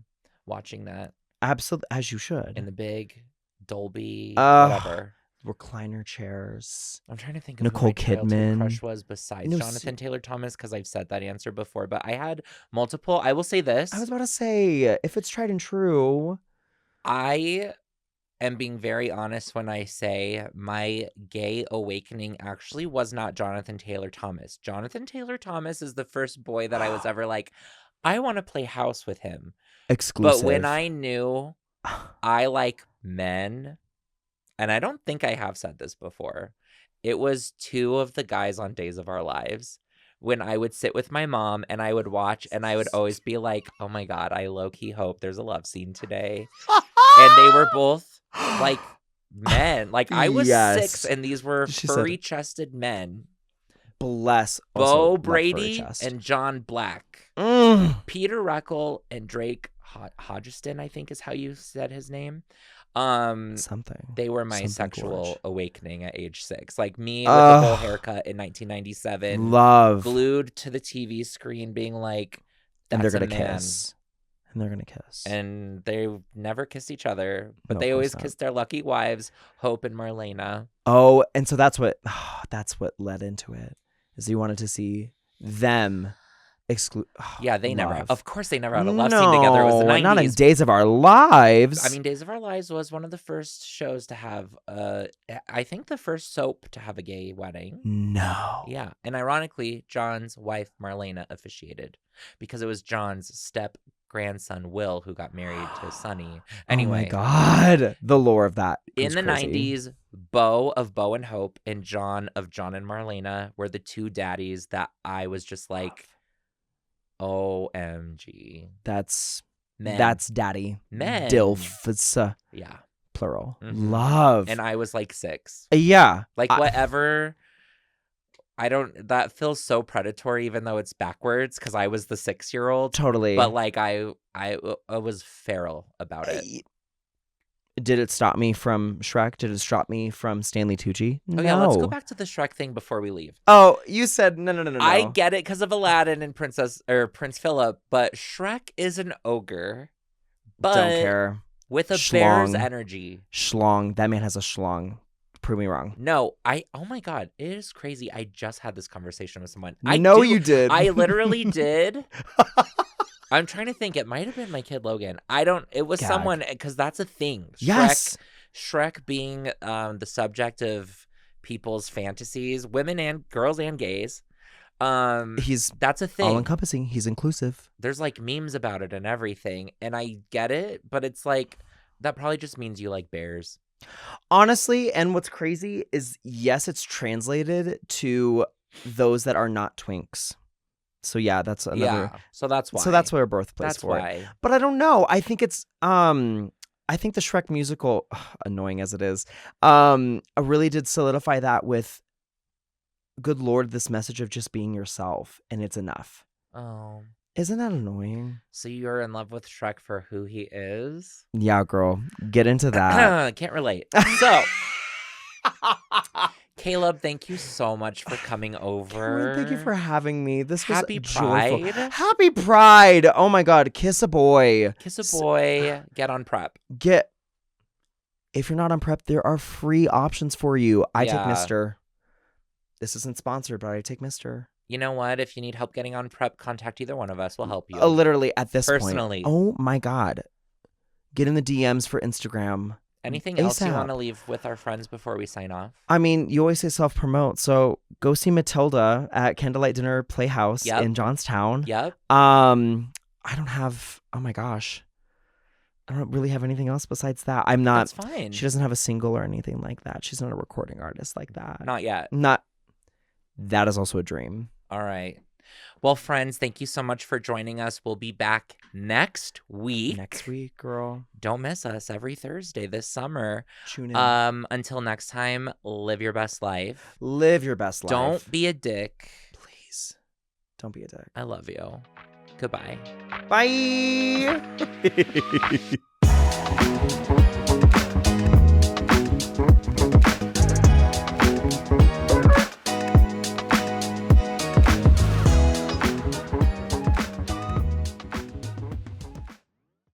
watching that. Absolutely, as you should. In the big Dolby, whatever. Recliner chairs. I'm trying to think of Nicole who my childhood Kidman crush was besides Jonathan Taylor Thomas, because I've said that answer before, but I had multiple. I will say this. I was about to say, if it's tried and true. I am being very honest when I say my gay awakening actually was not Jonathan Taylor Thomas. Jonathan Taylor Thomas is the first boy that I was ever like, I want to play house with him. Exclusive. But when I knew I like men, and I don't think I have said this before, it was two of the guys on Days of Our Lives. When I would sit with my mom and I would watch, and I would always be like, oh my God, I low-key hope there's a love scene today. And they were both like men. Like I was 6 and these were furry-chested men. Bless. Bo Brady and John Black. Peter Ruckel and Drake Hodgeston, I think is how you said his name. They were my sexual awakening at age 6. Like me with the bowl haircut in 1997. Love. Glued to the TV screen being like, and they're gonna kiss. And they're gonna kiss. And they never kissed each other, but they always kissed their lucky wives, Hope and Marlena. Oh, and so that's what led into it. Is you wanted to see them they never. Of course, they never had a love scene together. It was the 90s. Not in Days of Our Lives. I mean, Days of Our Lives was one of the first shows to have. I think the first soap to have a gay wedding. No. Yeah, and ironically, John's wife Marlena officiated because it was John's step grandson Will who got married to Sonny. Anyway, oh my God, the lore of that. In the 90s, Bo of Bo and Hope and John of John and Marlena were the two daddies that I was just like, OMG. That's men. That's daddy. Men. Dilfs. Yeah. Plural. Love. And I was like 6. Yeah. Like whatever. That feels so predatory even though it's backwards because I was the 6-year-old. Totally. But like I was feral about it. Did it stop me from Shrek? Did it stop me from Stanley Tucci? No. Oh yeah, let's go back to the Shrek thing before we leave. Oh, you said no. I get it because of Aladdin and Prince Philip, but Shrek is an ogre. But don't care. With a bear's energy. Schlong. That man has a schlong. Prove me wrong. No, oh my God, it is crazy. I just had this conversation with someone. You did. I literally did. I'm trying to think. It might have been my kid Logan. It was someone, because that's a thing. Yes. Shrek being the subject of people's fantasies, women and girls and gays. That's a thing. All encompassing. He's inclusive. There's like memes about it and everything. And I get it, but it's like, that probably just means you like bears. Honestly, and what's crazy is, yes, it's translated to those that are not twinks. So yeah, that's another. Yeah, so that's why. So that's where birthplace that's for why. It. But I don't know. I think it's I think the Shrek musical, annoying as it is, really did solidify that with, good Lord, this message of just being yourself, and it's enough. Oh. Isn't that annoying? So you're in love with Shrek for who he is? Yeah, girl. Get into that. Can't relate. So, Caleb, thank you so much for coming over. Cameron, thank you for having me. This was Happy joyful. Pride. Happy Pride. Oh my God. Kiss a boy. Kiss a boy. Get on prep. If you're not on prep, there are free options for you. I take Yeah. Mr. This isn't sponsored, but I take Mr. You know what? If you need help getting on prep, contact either one of us. We'll help you. Literally at this Personally. point. Oh my God. Get in the DMs for Instagram. Anything else you ASAP. want to leave with our friends before we sign off? I mean, you always say self-promote, so go see Matilda at Candlelight Dinner Playhouse Yep. in Johnstown. Yep. I don't have, oh my gosh. I don't really have anything else besides that. I'm not. That's fine. She doesn't have a single or anything like that. She's not a recording artist like that. Not yet. That is also a dream. All right. Well, friends, thank you so much for joining us. We'll be back next week. Next week, girl. Don't miss us every Thursday this summer. Tune in. Until next time, live your best life. Live your best life. Don't be a dick. Please. Don't be a dick. I love you. Goodbye. Bye.